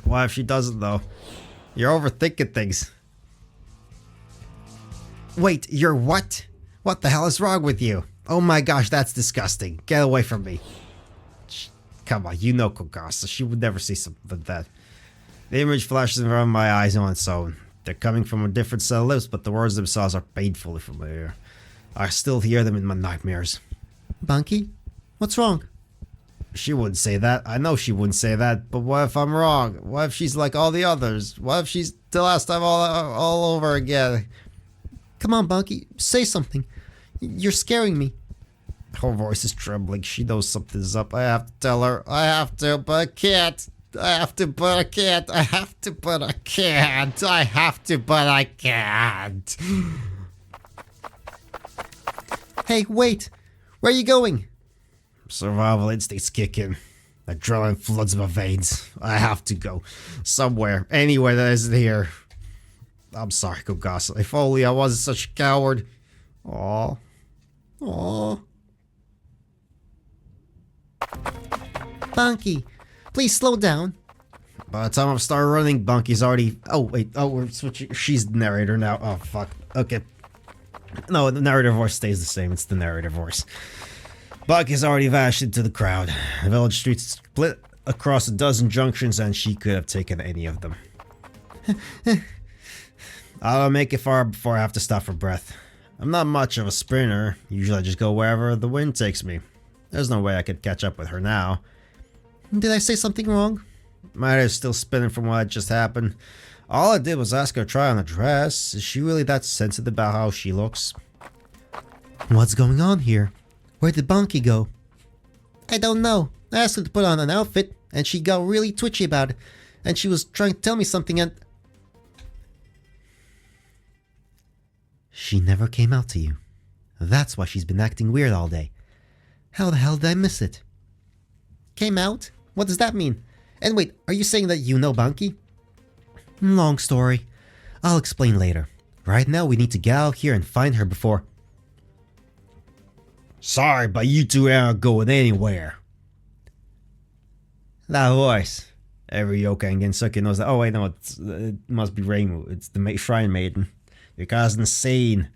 Why if she doesn't, though? You're overthinking things. Wait, you're what? What the hell is wrong with you? Oh my gosh, that's disgusting. Get away from me. Come on, you know Kogasa. She would never see something like that. The image flashes in front of my eyes on its own. They're coming from a different set of lips, but the words themselves are painfully familiar. I still hear them in my nightmares. Bunky? What's wrong? She wouldn't say that. I know she wouldn't say that, but what if I'm wrong? What if she's like all the others? What if she's the last time all over again? Come on, Bunky, say something. You're scaring me. Her voice is trembling. She knows something's up. I have to tell her. I have to, but I can't. I have to, but I can't. I have to, but I can't. I have to, but I can't. Hey, wait! Where are you going? Survival instincts kick in. Adrenaline floods my veins. I have to go. Somewhere. Anywhere that isn't here. I'm sorry, Kogasa. If only I wasn't such a coward. Aww. Aww. Banky, please slow down. By the time I start running, Bunky's already... Oh, wait. Oh, we're switching. She's the narrator now. Oh, fuck. Okay. No, the narrator voice stays the same. It's the narrator voice. Bunky's already vanished into the crowd. The village streets split across a dozen junctions, and she could have taken any of them. I don't make it far before I have to stop for breath. I'm not much of a sprinter. Usually I just go wherever the wind takes me. There's no way I could catch up with her now. Did I say something wrong? My head is still spinning from what just happened. All I did was ask her to try on a dress. Is she really that sensitive about how she looks? What's going on here? Where did Banky go? I don't know. I asked her to put on an outfit, and she got really twitchy about it. And she was trying to tell me something, and... She never came out to you. That's why she's been acting weird all day. How the hell did I miss it? Came out? What does that mean? And wait, are you saying that you know Banky? Long story. I'll explain later. Right now we need to get out here and find her before... Sorry, but you two aren't going anywhere. That voice. Every yokai in Gensokyo knows that. Oh wait, no, it must be Reimu. It's the Shrine Maiden. Your cousin's insane.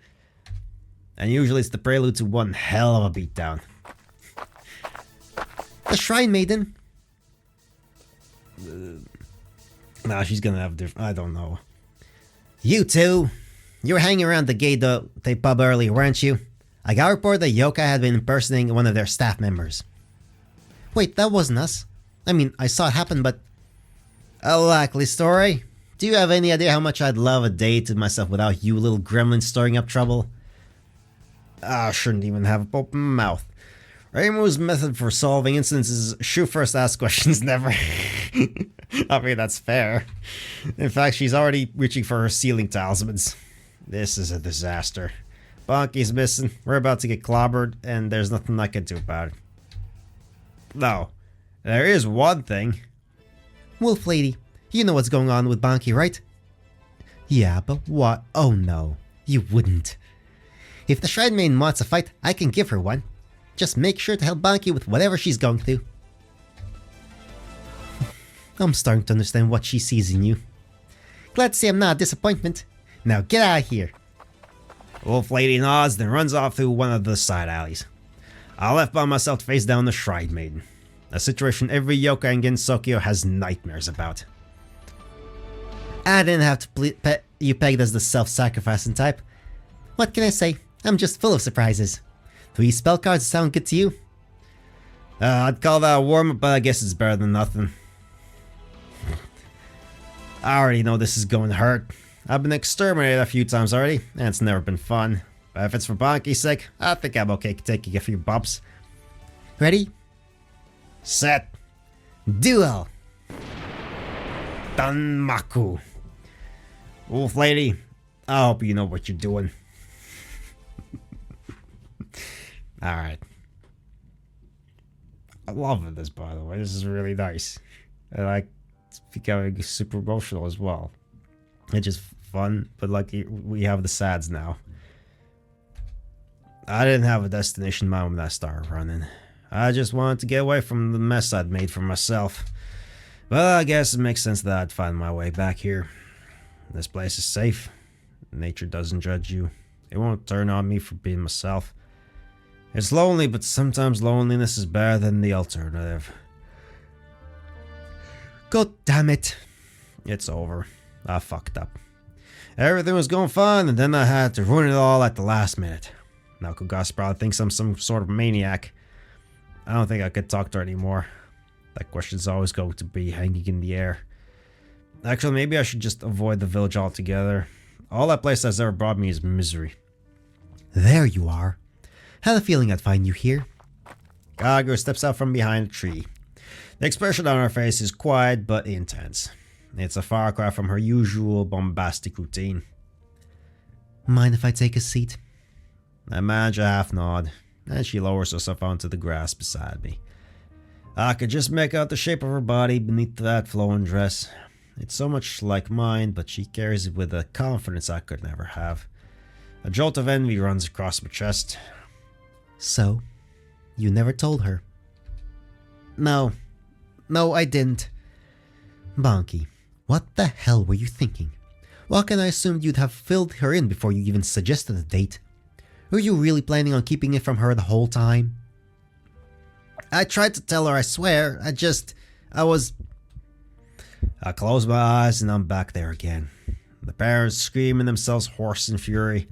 And usually it's the prelude to one hell of a beatdown. The Shrine Maiden? Nah, she's gonna have different... I don't know. You two! You were hanging around the Gay pub earlier, weren't you? I got a report that Yokai had been impersonating one of their staff members. Wait, that wasn't us. I mean, I saw it happen, but... A likely story. Do you have any idea how much I'd love a day to myself without you little gremlins stirring up trouble? I shouldn't even have a open mouth. Reimu's method for solving incidents is shoot first, ask questions never. I mean, that's fair. In fact, she's already reaching for her ceiling talismans. This is a disaster. Banky's missing, we're about to get clobbered, and there's nothing I can do about it. No, there is one thing. Wolf Lady, you know what's going on with Banky, right? Yeah, but what? Oh no, you wouldn't. If the Shrine Maiden wants a fight, I can give her one. Just make sure to help Banky with whatever she's going through. I'm starting to understand what she sees in you. Glad to say I'm not a disappointment. Now get out of here. Wolf Lady nods, then runs off through one of the side alleys. I left by myself to face down the Shrine Maiden. A situation every yokai in Gensokyo has nightmares about. I didn't have to you pegged as the self-sacrificing type. What can I say? I'm just full of surprises. 3 spell cards sound good to you? I'd call that a warm-up, but I guess it's better than nothing. I already know this is going to hurt. I've been exterminated a few times already, and it's never been fun. But if it's for Banky's sake, I think I'm okay taking a few bumps. Ready? Set. Duel! Danmaku. Wolf Lady, I hope you know what you're doing. Alright. I love this, by the way. This is really nice. I like it's becoming super emotional as well. It's just fun, but like we have the sads now. I didn't have a destination in mind when I started running. I just wanted to get away from the mess I'd made for myself. Well, I guess it makes sense that I'd find my way back here. This place is safe. Nature doesn't judge you. It won't turn on me for being myself. It's lonely, but sometimes loneliness is better than the alternative. God damn it. It's over. I fucked up. Everything was going fine, and then I had to ruin it all at the last minute. Now Kogas probably thinks I'm some sort of maniac. I don't think I could talk to her anymore. That question's always going to be hanging in the air. Actually, maybe I should just avoid the village altogether. All that place has ever brought me is misery. There you are. Had a feeling I'd find you here. Kagero steps out from behind a tree. The expression on her face is quiet but intense. It's a far cry from her usual bombastic routine. Mind if I take a seat? I manage a half nod, and she lowers herself onto the grass beside me. I could just make out the shape of her body beneath that flowing dress. It's so much like mine, but she carries it with a confidence I could never have. A jolt of envy runs across my chest. So, you never told her? No, I didn't. Bonky, what the hell were you thinking? Why can I assume you'd have filled her in before you even suggested a date? Were you really planning on keeping it from her the whole time? I tried to tell her, I swear. I close my eyes and I'm back there again. The parents screaming themselves hoarse in fury.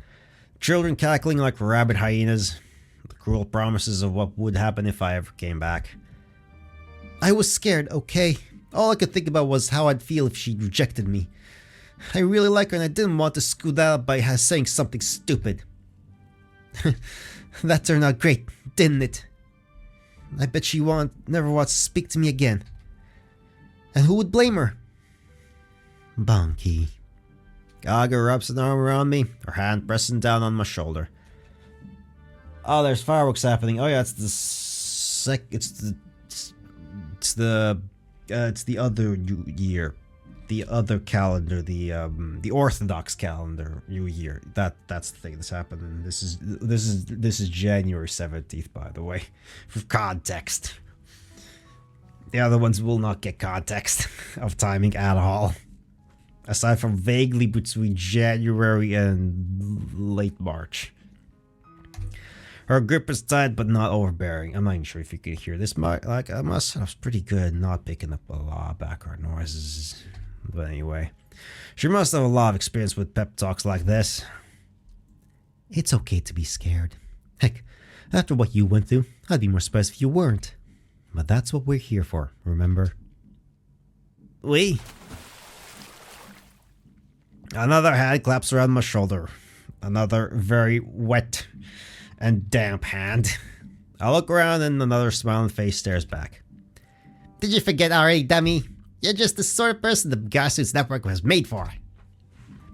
Children cackling like rabid hyenas. The cruel promises of what would happen if I ever came back. I was scared, okay? All I could think about was how I'd feel if she rejected me. I really like her and I didn't want to screw that up by saying something stupid. That turned out great, didn't it? I bet she never wants to speak to me again. And who would blame her? Bonky. Gaga wraps an arm around me, her hand pressing down on my shoulder. Oh, there's fireworks happening. Oh yeah, it's the other year. The other calendar, the Orthodox calendar New Year. That's the thing that's happening. This is January 17th, by the way, for context. The other ones will not get context of timing at all, aside from vaguely between January and late March. Her grip is tight but not overbearing. I'm not even sure if you could hear this. I must have was pretty good not picking up a lot of background noises. But anyway, she must have a lot of experience with pep talks like this. It's okay to be scared. Heck, after what you went through, I'd be more surprised if you weren't. But that's what we're here for, remember? Another hand claps around my shoulder. Another very wet and damp hand. I look around and another smiling face stares back. Did you forget already, dummy? You're just the sort of person the Grassroots Network was made for.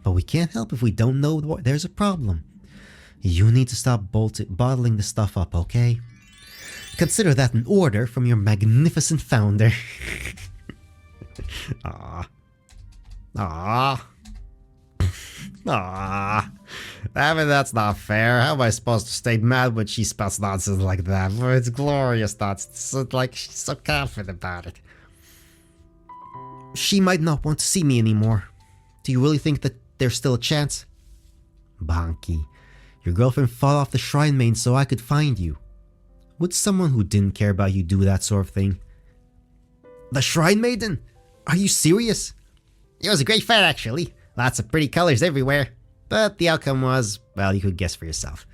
But we can't help if we don't know there's a problem. You need to stop bottling the stuff up, okay? Consider that an order from your magnificent founder. Aww. I mean, that's not fair. How am I supposed to stay mad when she spouts nonsense like that? Well, it's glorious nonsense. So, like, she's so confident about it. She might not want to see me anymore. Do you really think that there's still a chance? Bonky, your girlfriend fought off the shrine maiden so I could find you. Would someone who didn't care about you do that sort of thing? The shrine maiden? Are you serious? It was a great fight, actually. Lots of pretty colors everywhere. But the outcome was, well, you could guess for yourself.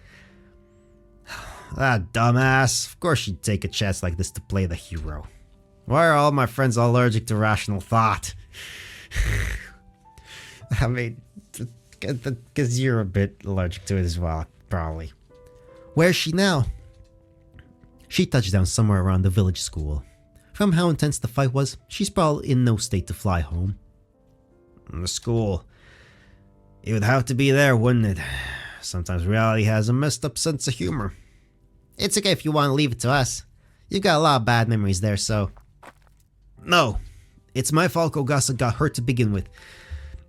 That dumbass. Of course she'd take a chance like this to play the hero. Why are all my friends allergic to rational thought? I mean, because you're a bit allergic to it as well, probably. Where's she now? She touched down somewhere around the village school. From how intense the fight was, she's probably in no state to fly home. The school. It would have to be there, wouldn't it? Sometimes reality has a messed up sense of humor. It's okay if you want to leave it to us. You've got a lot of bad memories there, so... No. It's my fault Kogasa got hurt to begin with.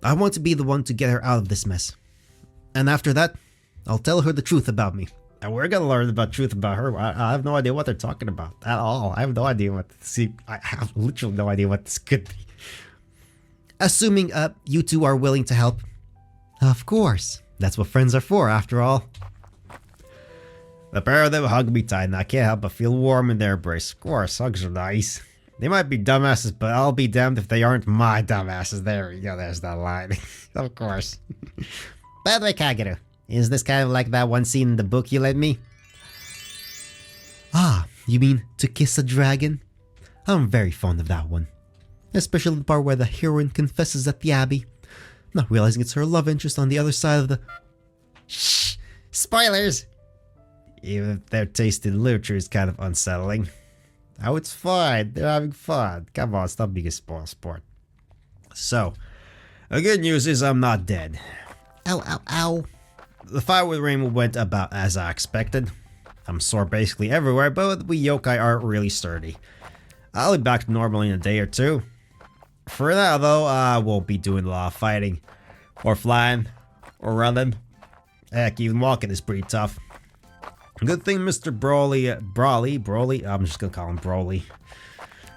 I want to be the one to get her out of this mess. And after that, I'll tell her the truth about me. And we're gonna learn the truth about her. I have no idea what they're talking about at all. I have no idea what this... I have literally no idea what this could be. Assuming you two are willing to help. Of course. That's what friends are for, after all. The pair of them hug me tight and I can't help but feel warm in their embrace. Of course, hugs are nice. They might be dumbasses, but I'll be damned if they aren't my dumbasses. There we go, there's that line. Of course. By the way, Kagero, is this kind of like that one scene in the book you lent me? Ah, you mean To Kiss a Dragon? I'm very fond of that one. Especially the part where the heroine confesses at the abbey, not realizing it's her love interest on the other side of the... Shh! Spoilers! Even if their taste in literature is kind of unsettling. Oh, it's fine. They're having fun. Come on, stop being a spoil sport. So, the good news is I'm not dead. Ow, ow, ow. The fight with Rainbow went about as I expected. I'm sore basically everywhere, but we yokai aren't really sturdy. I'll be back to normal in a day or two. For now, though, I won't be doing a lot of fighting, or flying, or running. Heck, even walking is pretty tough. Good thing Mr. Broly, I'm just gonna call him Broly,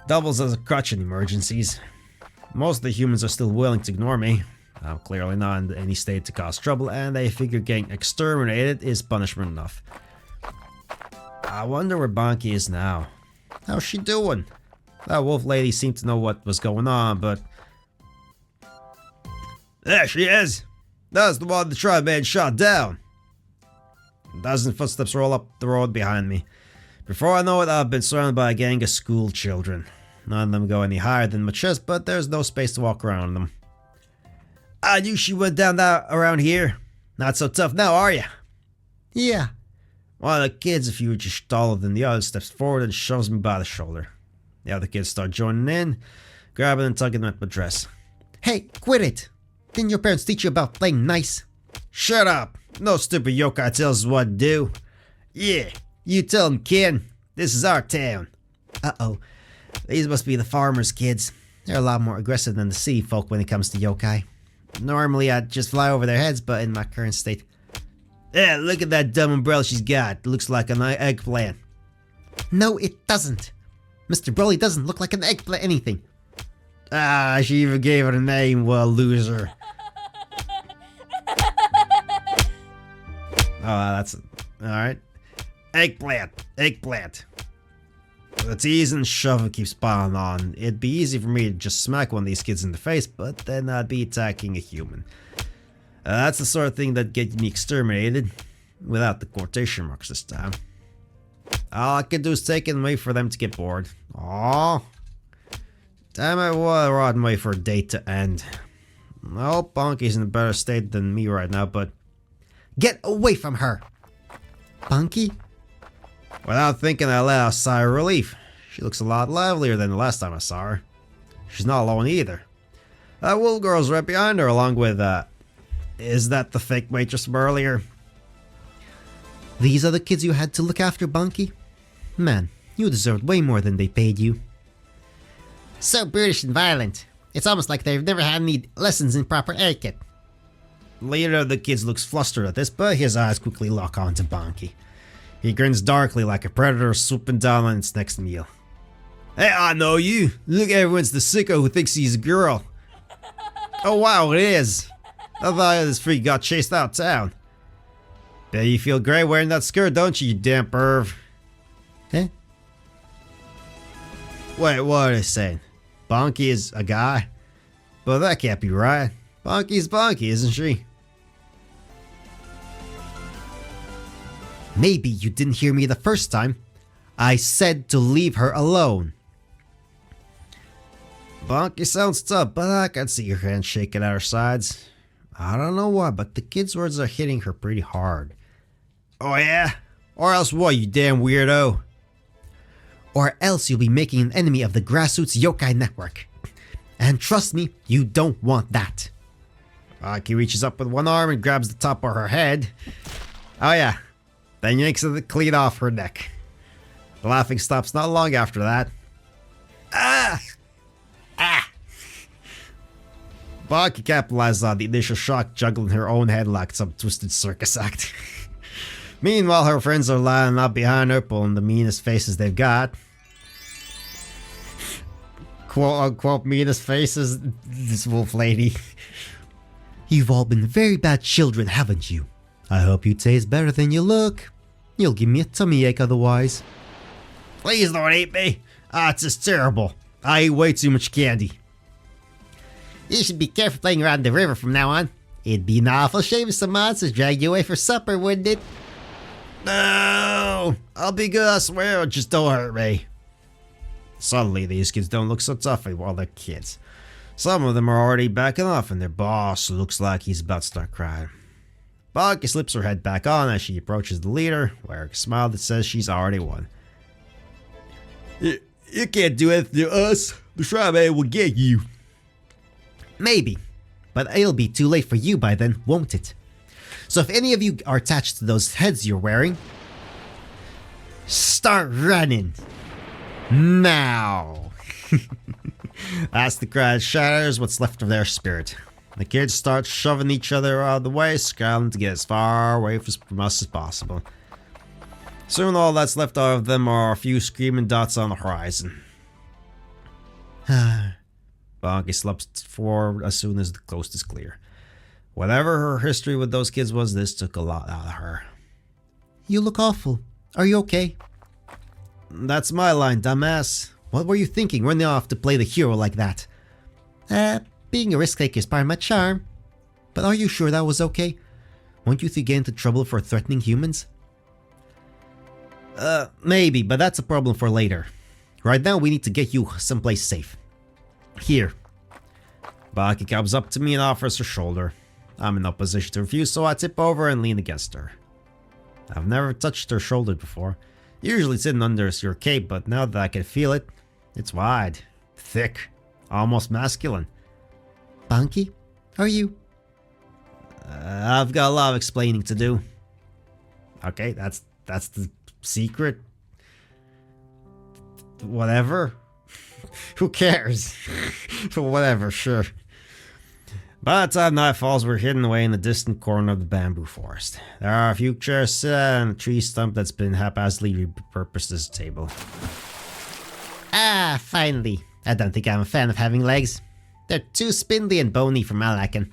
doubles as a crutch in emergencies. Most of the humans are still willing to ignore me. I'm clearly not in any state to cause trouble, and they figure getting exterminated is punishment enough. I wonder where Banki is now. How's she doing? That wolf lady seemed to know what was going on, but... There she is! That's the one the tribe man shot down! A dozen footsteps roll up the road behind me. Before I know it, I've been surrounded by a gang of school children. None of them go any higher than my chest, but there's no space to walk around them. I knew she went down that around here. Not so tough now, are ya? Yeah. One of the kids, a few inches taller than the other, steps forward and shoves me by the shoulder. The other kids start joining in, grabbing and tugging at my dress. Hey, quit it! Didn't your parents teach you about playing nice? Shut up! No stupid yokai tells us what to do. Yeah, you tell them, kid. This is our town. Uh-oh. These must be the farmers' kids. They're a lot more aggressive than the city folk when it comes to yokai. Normally I'd just fly over their heads, but in my current state... Yeah, look at that dumb umbrella she's got. It looks like an eggplant. No, it doesn't. Mr. Broly doesn't look like an eggplant anything. Ah, she even gave it a name, well, loser. That's... Alright. Eggplant. The tease and shove keeps piling on. It'd be easy for me to just smack one of these kids in the face, but then I'd be attacking a human. That's the sort of thing that gets me exterminated, without the quotation marks this time. All I can do is take it and wait for them to get bored. Aww. Damn it, what a rotten way for a date to end. I hope Bonky's in a better state than me right now, but... Get away from her! Banki? Without thinking, I let out a sigh of relief. She looks a lot livelier than the last time I saw her. She's not alone either. That wolf girl's right behind her, along with, is that the fake waitress from earlier? These are the kids you had to look after, Banki? Man, you deserved way more than they paid you. So brutish and violent. It's almost like they've never had any lessons in proper etiquette. The leader of the kids looks flustered at this, but his eyes quickly lock onto Banki. He grins darkly like a predator swooping down on its next meal. Hey, I know you! Look, everyone's the sicko who thinks he's a girl. Oh wow, it is! I thought this freak got chased out of town. Bet you feel great wearing that skirt, don't you damn perv? Eh? Wait, what are they saying? Banki is a guy? But that can't be right. Banki's Banki, isn't she? Maybe you didn't hear me the first time. I said to leave her alone. Banki sounds tough, but I can see her hands shaking at her sides. I don't know why, but the kid's words are hitting her pretty hard. Oh yeah? Or else what, you damn weirdo? Or else you'll be making an enemy of the grassroots yokai network. And trust me, you don't want that. Banki reaches up with one arm and grabs the top of her head. Oh yeah. Then yanks it clean off her neck. The laughing stops not long after that. Ah! Ah! Banki capitalizes on the initial shock, juggling her own head like some twisted circus act. Meanwhile, her friends are lining up behind her, pulling the meanest faces they've got. Quote-unquote meanest faces, this wolf lady. You've all been very bad children, haven't you? I hope you taste better than you look. You'll give me a tummy ache otherwise. Please don't eat me. Ah, it's just terrible. I eat way too much candy. You should be careful playing around the river from now on. It'd be an awful shame if some monsters dragged you away for supper, wouldn't it? No! I'll be good, I swear. Just don't hurt me. Suddenly, these kids don't look so tough while they're kids. Some of them are already backing off, and their boss looks like he's about to start crying. Bonky slips her head back on as she approaches the leader, wearing a smile that says she's already won. You can't do anything to us. The Shrabe will get you. Maybe, but it'll be too late for you by then, won't it? So if any of you are attached to those heads you're wearing, start running. Now. As the crowd shatters what's left of their spirit. The kids start shoving each other out of the way, scrambling to get as far away from us as possible. Soon all that's left of them are a few screaming dots on the horizon. Bonky slips forward as soon as the coast is clear. Whatever her history with those kids was, this took a lot out of her. You look awful. Are you okay? That's my line, dumbass. What were you thinking running off to play the hero like that? Being a risk taker is part of my charm. But are you sure that was okay? Won't you get into trouble for threatening humans? Maybe, but that's a problem for later. Right now we need to get you someplace safe. Here. Bonky comes up to me and offers her shoulder. I'm in no position to refuse, so I tip over and lean against her. I've never touched her shoulder before. Usually it's hidden under your cape, but now that I can feel it, it's wide, thick, almost masculine. Bonky, are you? I've got a lot of explaining to do. Okay, that's the secret. Whatever. Who cares? Whatever, sure. By the time night falls, we're hidden away in the distant corner of the bamboo forest. There are a few chairs and a tree stump that's been haphazardly repurposed as a table. Ah, finally. I don't think I'm a fan of having legs. They're too spindly and bony for my liking.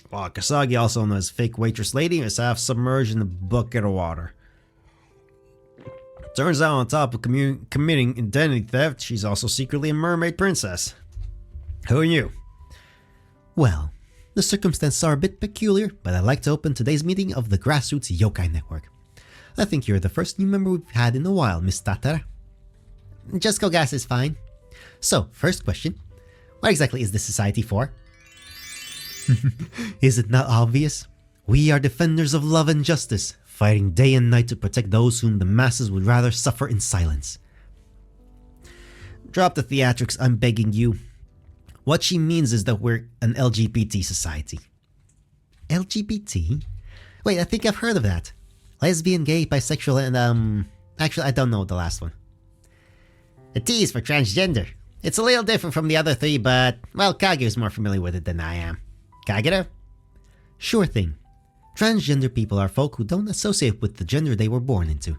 While Kasagi, also known as Fake Waitress Lady, is half submerged in a bucket of water. Turns out on top of committing identity theft, she's also secretly a mermaid princess. Who knew? Well, the circumstances are a bit peculiar, but I'd like to open today's meeting of the Grassroots Yokai Network. I think you're the first new member we've had in a while, Miss Tatara. Just go gas is fine. So, first question. What exactly is this society for? Is it not obvious? We are defenders of love and justice, fighting day and night to protect those whom the masses would rather suffer in silence. Drop the theatrics, I'm begging you. What she means is that we're an LGBT society. LGBT? Wait, I think I've heard of that. Lesbian, gay, bisexual, and actually I don't know the last one. The T is for transgender. It's a little different from the other three, but, well, Kage is more familiar with it than I am. Kagero? Sure thing. Transgender people are folk who don't associate with the gender they were born into.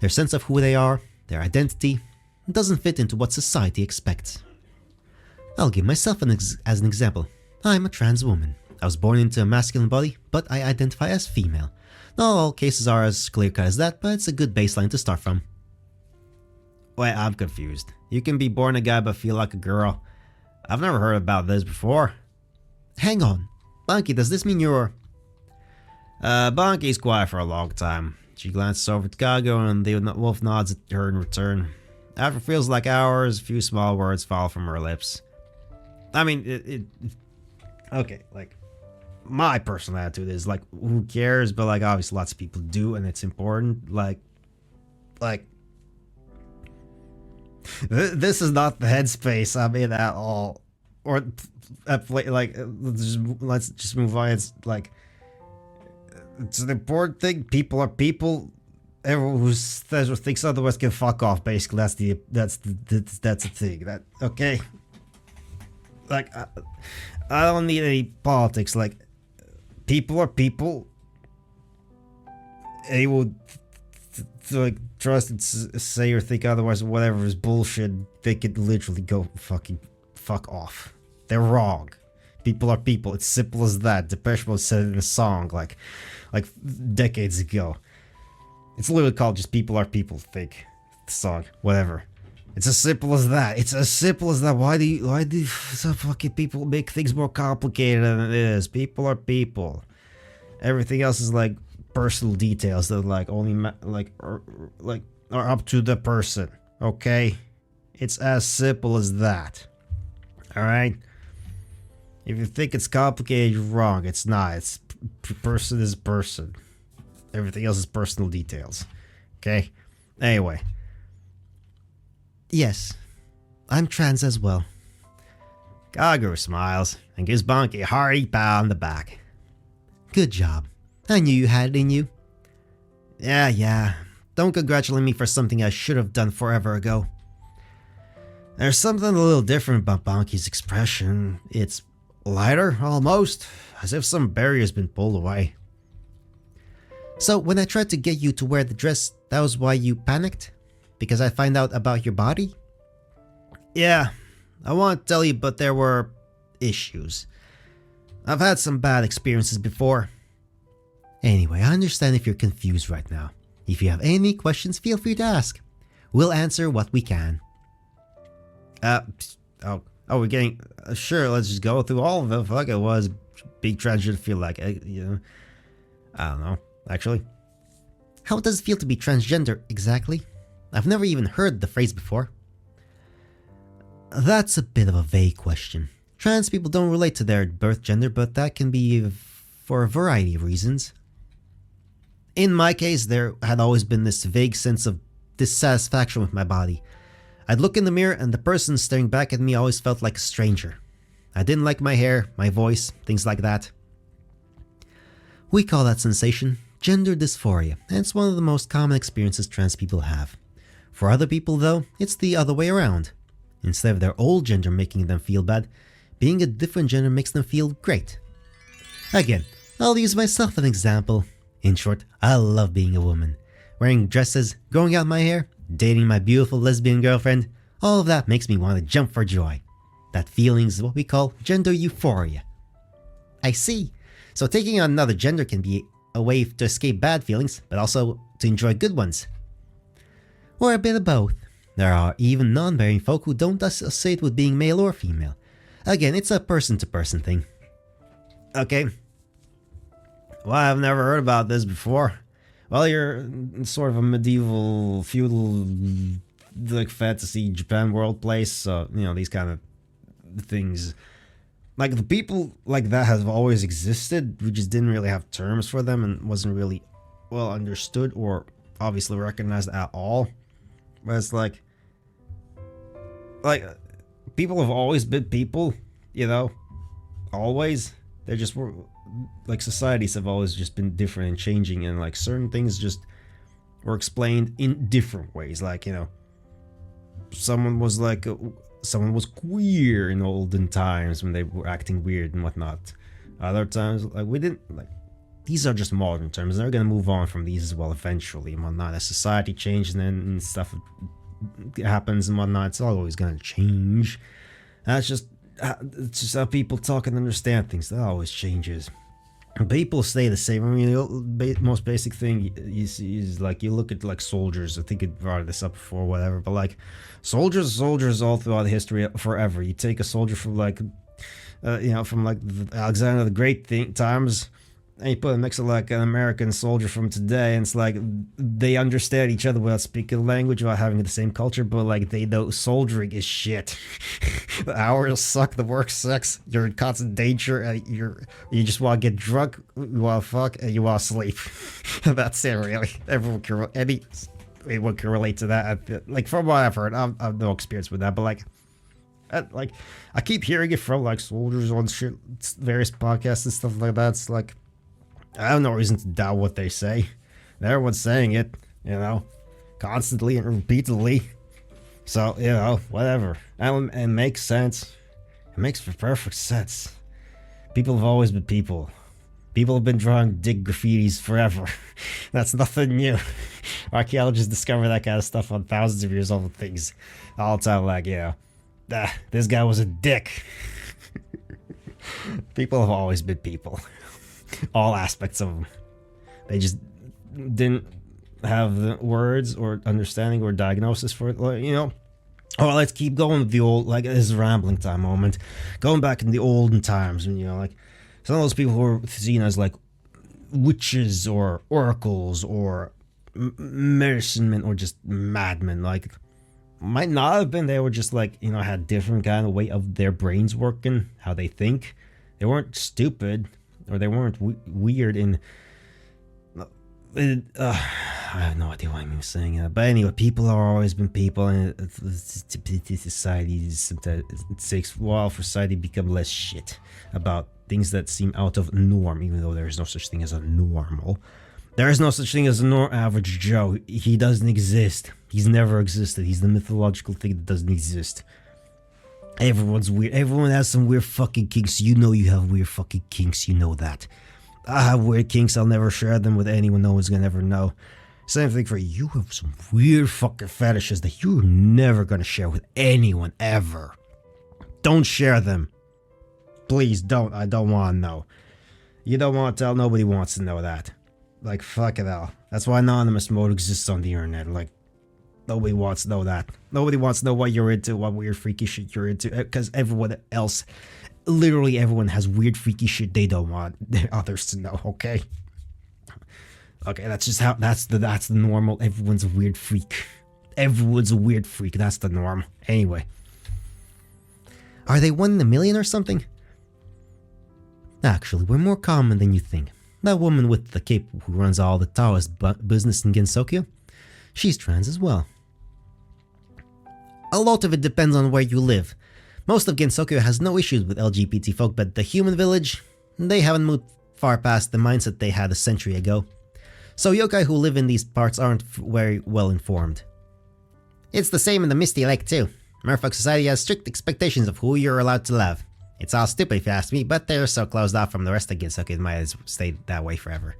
Their sense of who they are, their identity, doesn't fit into what society expects. I'll give myself as an example. I'm a trans woman. I was born into a masculine body, but I identify as female. Not all cases are as clear-cut as that, but it's a good baseline to start from. Wait, I'm confused. You can be born a guy but feel like a girl. I've never heard about this before. Hang on. Bonky, does this mean you're... Bonky's quiet for a long time. She glances over at Kago and the wolf nods at her in return. After it feels like hours, a few small words fall from her lips. I mean, okay, like, my personal attitude is, like, who cares? But, like, obviously lots of people do, and it's important. Like, this is not the headspace I'm in at all. Or, like, let's just move on. It's, like, it's an important thing. People are people. Everyone who says or thinks otherwise can fuck off, basically. That's the thing. That, okay? Like, I don't need any politics. Like, people are people. Anyone like trust and say or think otherwise, whatever is bullshit. They could literally go fuck off. They're wrong. People are people. It's simple as that. Depeche Mode said it in a song like decades ago. It's literally called just "People Are People." Fake song, whatever. It's as simple as that. It's as simple as that. Why do some fucking people make things more complicated than it is? People are people. Everything else is like personal details that like only are up to the person. Okay, it's as simple as that. All right. If you think it's complicated, you're wrong. It's not. person is person. Everything else is personal details. Okay? Anyway. Yes, I'm trans as well. Kagura smiles and gives Bonk a hearty pat on the back. Good job. I knew you had it in you. Yeah. Don't congratulate me for something I should have done forever ago. There's something a little different about Bonky's expression. It's lighter, almost, as if some barrier's been pulled away. So when I tried to get you to wear the dress, that was why you panicked? Because I find out about your body? Yeah, I want to tell you, but there were issues. I've had some bad experiences before. Anyway, I understand if you're confused right now. If you have any questions, feel free to ask. We'll answer what we can. We're getting... sure, let's just go through all of them. Fuck, it was big tragedy to feel like, I don't know, actually. How does it feel to be transgender, exactly? I've never even heard the phrase before. That's a bit of a vague question. Trans people don't relate to their birth gender, but that can be for a variety of reasons. In my case, there had always been this vague sense of dissatisfaction with my body. I'd look in the mirror and the person staring back at me always felt like a stranger. I didn't like my hair, my voice, things like that. We call that sensation gender dysphoria, and it's one of the most common experiences trans people have. For other people, though, it's the other way around. Instead of their old gender making them feel bad, being a different gender makes them feel great. Again, I'll use myself as an example. In short, I love being a woman. Wearing dresses, growing out my hair, dating my beautiful lesbian girlfriend, all of that makes me want to jump for joy. That feeling is what we call gender euphoria. I see. So taking on another gender can be a way to escape bad feelings, but also to enjoy good ones. Or a bit of both. There are even non-binary folk who don't associate with being male or female. Again, it's a person-to-person thing. Okay. Well, I've never heard about this before. Well, you're in sort of a medieval, feudal, like fantasy Japan world place, so, these kind of things. Like, the people like that have always existed. We just didn't really have terms for them and wasn't really well understood or obviously recognized at all. But it's like people have always been people, always. They just were, like, societies have always just been different and changing, and like certain things just were explained in different ways. Like, someone was queer in olden times when they were acting weird and whatnot. Other times, like, we didn't, like, these are just modern terms. They're gonna move on from these as well eventually and whatnot. As society changes and stuff happens and whatnot, it's always gonna change. It's just how people talk and understand things. That always changes. People stay the same. I mean, the most basic thing you see is, like, you look at, like, soldiers. I think it brought this up before, whatever. But, like, soldiers all throughout history forever. You take a soldier from, like, from, like, the Alexander the Great times, and you put him next to, like, an American soldier from today, and it's like they understand each other without speaking the language, without having the same culture, but, like, they know soldiering is shit. The hours suck, the work sucks, you're in constant danger, and you just want to get drunk, you want to fuck, and you want to sleep. That's it, really. Anyone can relate to that. Like, from what I've heard, I have no experience with that, but, like, I keep hearing it from, like, soldiers on shit, various podcasts and stuff like that. It's like, I have no reason to doubt what they say. Everyone's saying it, constantly and repeatedly. So, whatever. And it makes sense. It makes perfect sense. People have always been people. People have been drawing dick graffitis forever. That's nothing new. Archaeologists discover that kind of stuff on thousands of years old things. All the time, like, this guy was a dick. People have always been people. All aspects of them. They just didn't have the words or understanding or diagnosis for it. Oh, let's keep going with the old, like, this is a rambling time moment. Going back in the olden times, and like, some of those people who were seen as, like, witches or oracles or medicine men or just madmen, like, might not have been. They were just, like, had different kind of way of their brains working, how they think. They weren't stupid. or they weren't weird in. I have no idea why I'm saying that, but anyway, people have always been people, and society sometimes it takes a while for society to become less shit about things that seem out of norm, even though there is no such thing as a normal. There is no such thing as a average Joe. He doesn't exist. He's never existed. He's the mythological thing that doesn't exist. Everyone's weird. Everyone has some weird fucking kinks. You know you have weird fucking kinks. You know that. I have weird kinks. I'll never share them with anyone. No one's gonna ever know. Same thing for you. You have some weird fucking fetishes that you're never gonna share with anyone ever. Don't share them. Please don't. I don't want to know. You don't want to tell. Nobody wants to know that. Like, fuck it all. That's why anonymous mode exists on the internet. Like, nobody wants to know that. Nobody wants to know what you're into, what weird freaky shit you're into, because everyone else, literally everyone has weird freaky shit they don't want others to know, okay? Okay, that's just how, that's the normal. Everyone's a weird freak. Everyone's a weird freak. That's the norm. Anyway. Are they 1 in a million or something? Actually, we're more common than you think. That woman with the cape who runs all the Taoist business in Gensokyo, she's trans as well. A lot of it depends on where you live. Most of Gensokyo has no issues with LGBT folk, but the human village, they haven't moved far past the mindset they had a century ago. So yokai who live in these parts aren't very well informed. It's the same in the Misty Lake too. Merfolk society has strict expectations of who you're allowed to love. It's all stupid if you ask me, but they're so closed off from the rest of Gensokyo it might as well stay that way forever.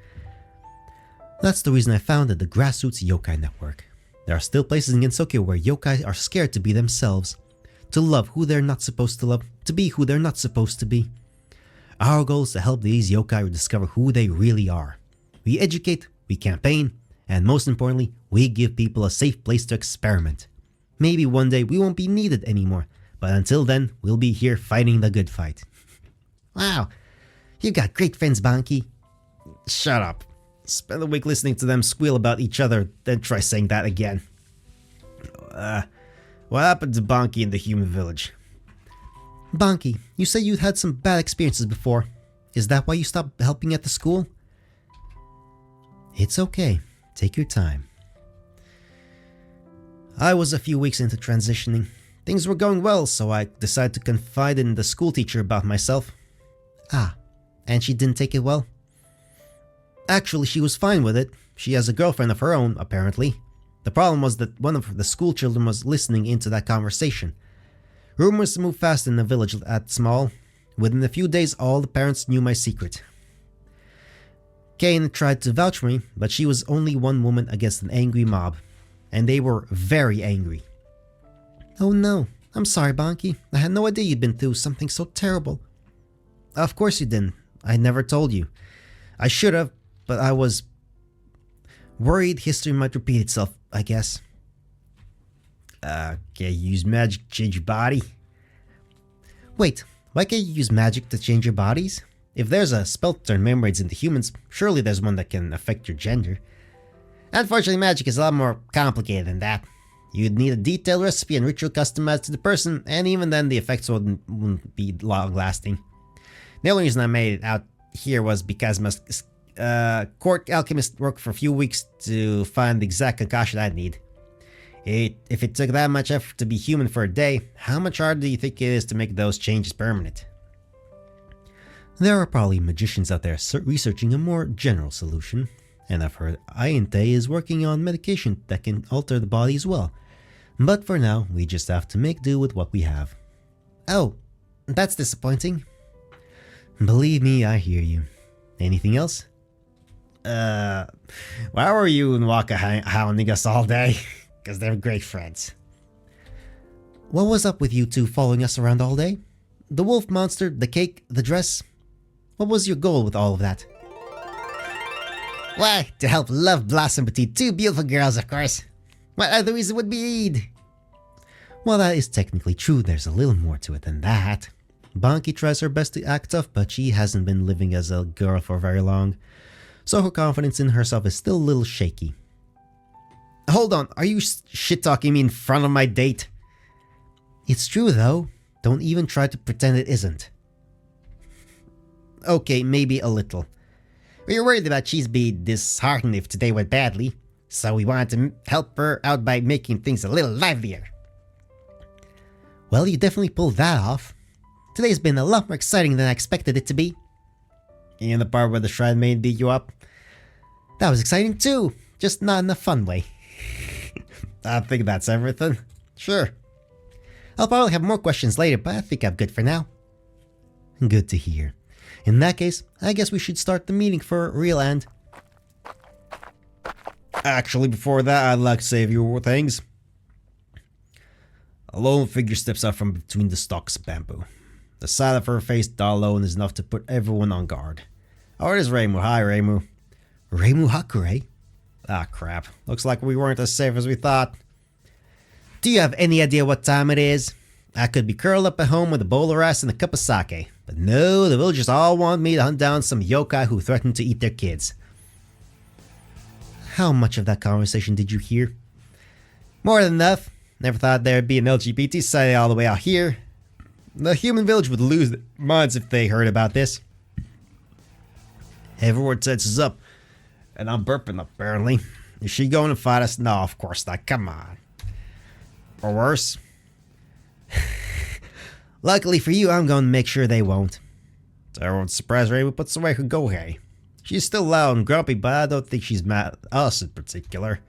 That's the reason I founded the Grassroots Yokai Network. There are still places in Gensokyo where yokai are scared to be themselves, to love who they're not supposed to love, to be who they're not supposed to be. Our goal is to help these yokai discover who they really are. We educate, we campaign, and most importantly, we give people a safe place to experiment. Maybe one day we won't be needed anymore, but until then, we'll be here fighting the good fight. Wow, you got great friends, Banki. Shut up. Spend a week listening to them squeal about each other, then try saying that again. What happened to Banki in the human village? Banki, you say you had some bad experiences before. Is that why you stopped helping at the school? It's okay. Take your time. I was a few weeks into transitioning. Things were going well, so I decided to confide in the school teacher about myself. Ah, and she didn't take it well? Actually, she was fine with it. She has a girlfriend of her own, apparently. The problem was that one of the school children was listening into that conversation. Rumors moved fast in the village at small. Within a few days, all the parents knew my secret. Kane tried to vouch for me, but she was only one woman against an angry mob. And they were very angry. Oh no, I'm sorry, Banki. I had no idea you'd been through something so terrible. Of course you didn't. I never told you. I should have, but I was worried history might repeat itself, I guess. Can you use magic to change your body? Wait, why can't you use magic to change your bodies? If there's a spell to turn mermaids into humans, surely there's one that can affect your gender. Unfortunately, magic is a lot more complicated than that. You'd need a detailed recipe and ritual customized to the person, and even then the effects wouldn't be long-lasting. The only reason I made it out here was because my court alchemist worked for a few weeks to find the exact concoction I'd need. If it took that much effort to be human for a day, how much harder do you think it is to make those changes permanent? There are probably magicians out there researching a more general solution, and I've heard Ayente is working on medication that can alter the body as well. But for now, we just have to make do with what we have. Oh, that's disappointing. Believe me, I hear you. Anything else? Why were you and Waka hounding us all day? Because they're great friends. What was up with you two following us around all day? The wolf monster, the cake, the dress? What was your goal with all of that? Why, to help love blossom between two beautiful girls, of course. What other reason would be? Well, that is technically true. There's a little more to it than that. Banki tries her best to act tough, but she hasn't been living as a girl for very long. So her confidence in herself is still a little shaky. Hold on, are you shit-talking me in front of my date? It's true though. Don't even try to pretend it isn't. Okay, maybe a little. We were worried about she's being disheartened if today went badly, so we wanted to help her out by making things a little livelier. Well, you definitely pulled that off. Today's been a lot more exciting than I expected it to be. And the part where the shrine maid beat you up? That was exciting too, just not in a fun way. I think that's everything. Sure. I'll probably have more questions later, but I think I'm good for now. Good to hear. In that case, I guess we should start the meeting for real and... Actually, before that, I'd like to say a few more things. A lone figure steps out from between the stalks of bamboo. The sight of her face alone is enough to put everyone on guard. Oh, it is Reimu. Hi, Reimu. Reimu Hakure? Ah, crap. Looks like we weren't as safe as we thought. Do you have any idea what time it is? I could be curled up at home with a bowl of rice and a cup of sake. But no, the villagers all want me to hunt down some yokai who threaten to eat their kids. How much of that conversation did you hear? More than enough. Never thought there'd be an LGBT society all the way out here. The human village would lose their minds if they heard about this. Everyone tenses up. And I'm burping apparently. Is she going to fight us? No, of course not. Come on. Or worse. Luckily for you, I'm going to make sure they won't. To everyone's surprise, Reimu puts away her gohei. She's still loud and grumpy, but I don't think she's mad at us in particular.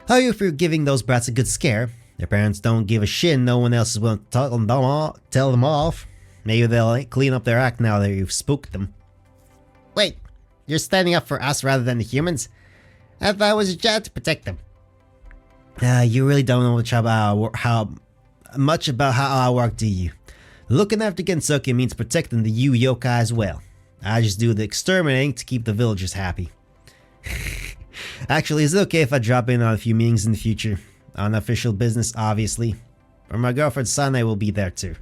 How are you for giving those brats a good scare? Their parents don't give a shit, no one else is willing to tell them off. Maybe they'll clean up their act now that you've spooked them. Wait, you're standing up for us rather than the humans? I thought it was your job to protect them. You really don't know much about how I work, do you? Looking after Gensoki means protecting the yokai as well. I just do the exterminating to keep the villagers happy. Actually, is it okay if I drop in on a few meetings in the future? On official business, obviously. Or my girlfriend Sane will be there too.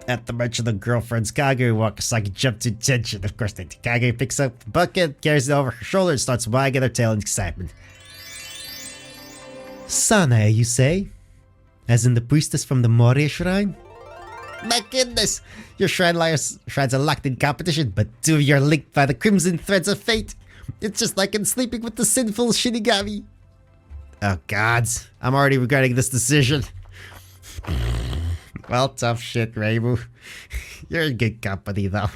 At the mention of the girlfriend's, Kage Wakasaki jumped to attention. Of course, Kage picks up the bucket, carries it over her shoulder, and starts wagging her tail in excitement. Sane, you say? As in the priestess from the Moria shrine? My goodness! Your shrines are locked in competition, but two of you are linked by the crimson threads of fate. It's just like in sleeping with the sinful Shinigami. Oh gods, I'm already regretting this decision. Well, tough shit, Reimu. You're in good company, though.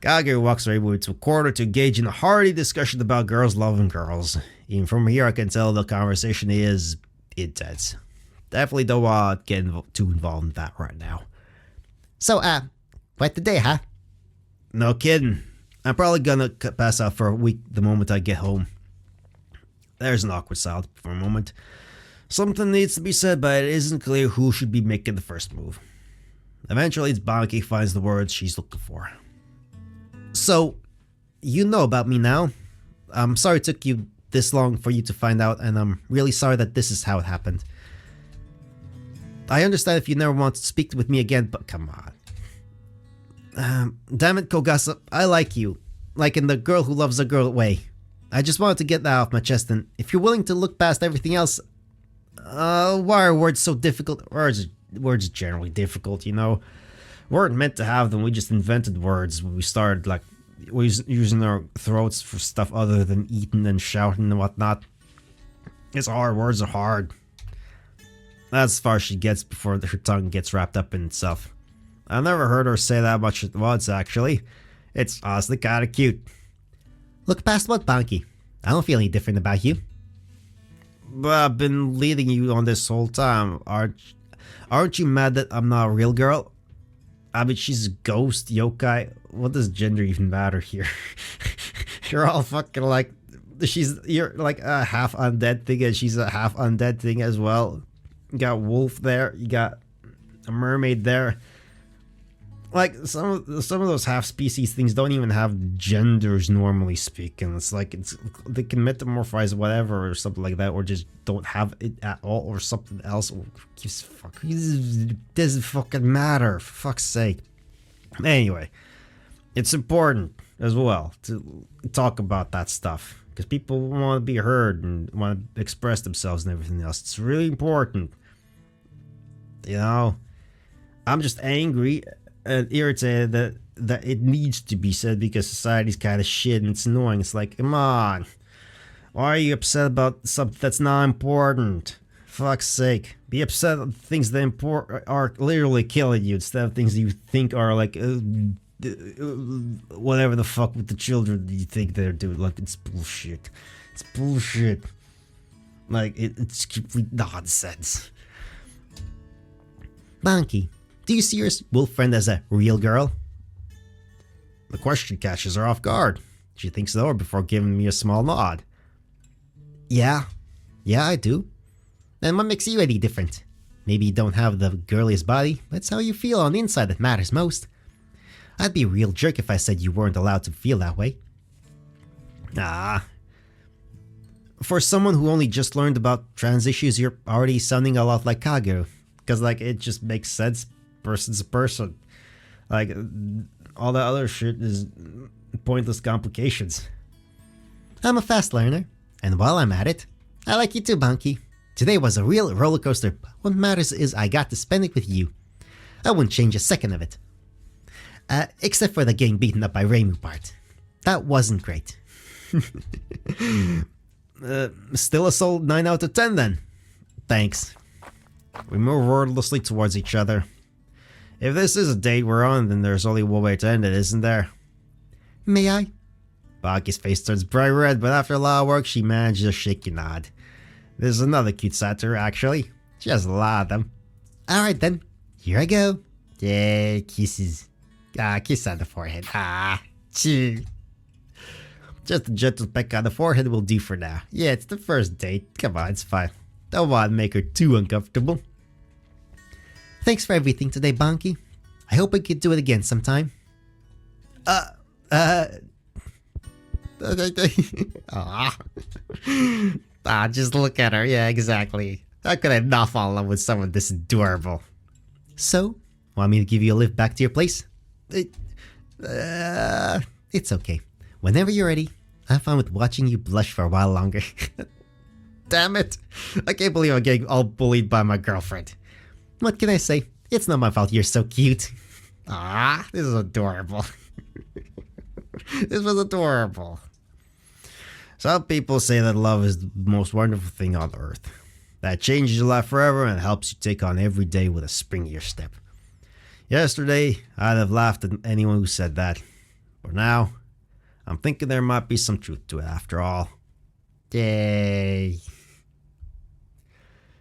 Kage walks Reimu into a corner to engage in a hearty discussion about girls loving girls. Even from here, I can tell the conversation is intense. Definitely don't want to get too involved in that right now. So, quite the day, huh? No kidding. I'm probably gonna pass out for a week the moment I get home. There's an awkward silence for a moment. Something needs to be said, but it isn't clear who should be making the first move. Eventually, it's Banki who finds the words she's looking for. So, you know about me now. I'm sorry it took you this long for you to find out, and I'm really sorry that this is how it happened. I understand if you never want to speak with me again, but come on. Damn it, Kogasa, I like you. Like in the girl who loves a girl way. I just wanted to get that off my chest, and if you're willing to look past everything else... why are words so difficult? Words are generally difficult, you know? We weren't meant to have them, we just invented words when we started, like, using our throats for stuff other than eating and shouting and whatnot. It's hard, words are hard. That's as far as she gets before her tongue gets wrapped up in itself. I've never heard her say that much at once, actually. It's honestly kinda cute. Look past what, Banki? I don't feel any different about you. But I've been leading you on this whole time. Aren't you mad that I'm not a real girl? I mean, she's a ghost, yokai. What does gender even matter here? You're all fucking like... You're like a half undead thing, and she's a half undead thing as well. You got wolf there, you got a mermaid there. Like, some of those half-species things don't even have genders, normally speaking. It's like, they can metamorphose whatever, or something like that, or just don't have it at all, or something else. It doesn't fucking matter, for fuck's sake. Anyway, it's important, as well, to talk about that stuff. Because people want to be heard, and want to express themselves and everything else. It's really important. You know? I'm just angry and irritated that that it needs to be said because society's kind of shit and it's annoying. It's like, come on. Why are you upset about something that's not important? Fuck's sake. Be upset at things that are literally killing you instead of things you think are like whatever the fuck with the children you think they're doing. Like, it's bullshit. It's bullshit. Like, it's complete nonsense. Bonky, do you see your wolf friend as a real girl? The question catches her off guard. She thinks it over before giving me a small nod. Yeah, I do. Then what makes you any different? Maybe you don't have the girliest body, but it's how you feel on the inside that matters most. I'd be a real jerk if I said you weren't allowed to feel that way. For someone who only just learned about trans issues, you're already sounding a lot like Kageru. Because, like, it just makes sense. Person's a person. Like, all that other shit is pointless complications. I'm a fast learner, and while I'm at it, I like you too, Bonky. Today was a real roller coaster, but what matters is I got to spend it with you. I wouldn't change a second of it. Except for the getting beaten up by Reimu part. That wasn't great. Still a solid 9 out of 10 then. Thanks. We move wordlessly towards each other. If this is a date we're on, then there's only one way to end it, isn't there? May I? Baki's face turns bright red, but after a lot of work, she manages a shaky nod. There's another cute side to her, actually. She has a lot of them. Alright then, here I go. Yeah, kisses. Kiss on the forehead. Chew. Just a gentle peck on the forehead will do for now. Yeah, it's the first date. Come on, it's fine. Don't want to make her too uncomfortable. Thanks for everything today, Bonky. I hope I could do it again sometime. Just look at her. Yeah, exactly. How could I not fall in love with someone this adorable? So, want me to give you a lift back to your place? It's okay. Whenever you're ready, I'm fine with watching you blush for a while longer. Damn it. I can't believe I'm getting all bullied by my girlfriend. What can I say? It's not my fault you're so cute. This is adorable. This was adorable. Some people say that love is the most wonderful thing on earth. That changes your life forever and helps you take on every day with a springier step. Yesterday, I'd have laughed at anyone who said that. But now, I'm thinking there might be some truth to it after all. Yay.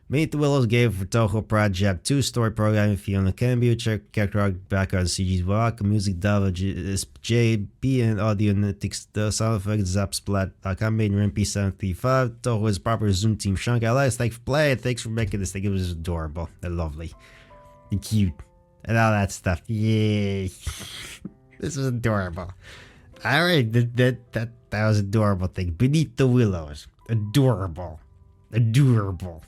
Meet the Willows gave for Touhou Project 2-story programming Fiona Cambio, check character art, background CG's Waka, music Dava, JB, and audio analytics, the sound effects Zap Splat, made in MP75, Touhou is proper Zoom Team Shunk. Thanks for playing, thanks for making this thing. It was adorable and lovely and cute and all that stuff. Yay. This was adorable. Alright, that was an adorable thing. Beneath the Willows. Adorable. Adorable.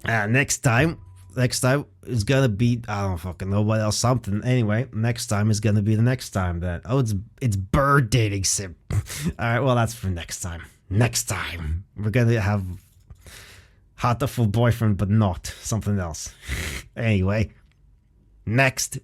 Next time is gonna be, I don't fucking know what else, something. Anyway, next time is gonna be the next time that, it's bird dating sim. Alright, well, that's for next time. Next time we're gonna have hot full boyfriend, but not something else. Anyway, next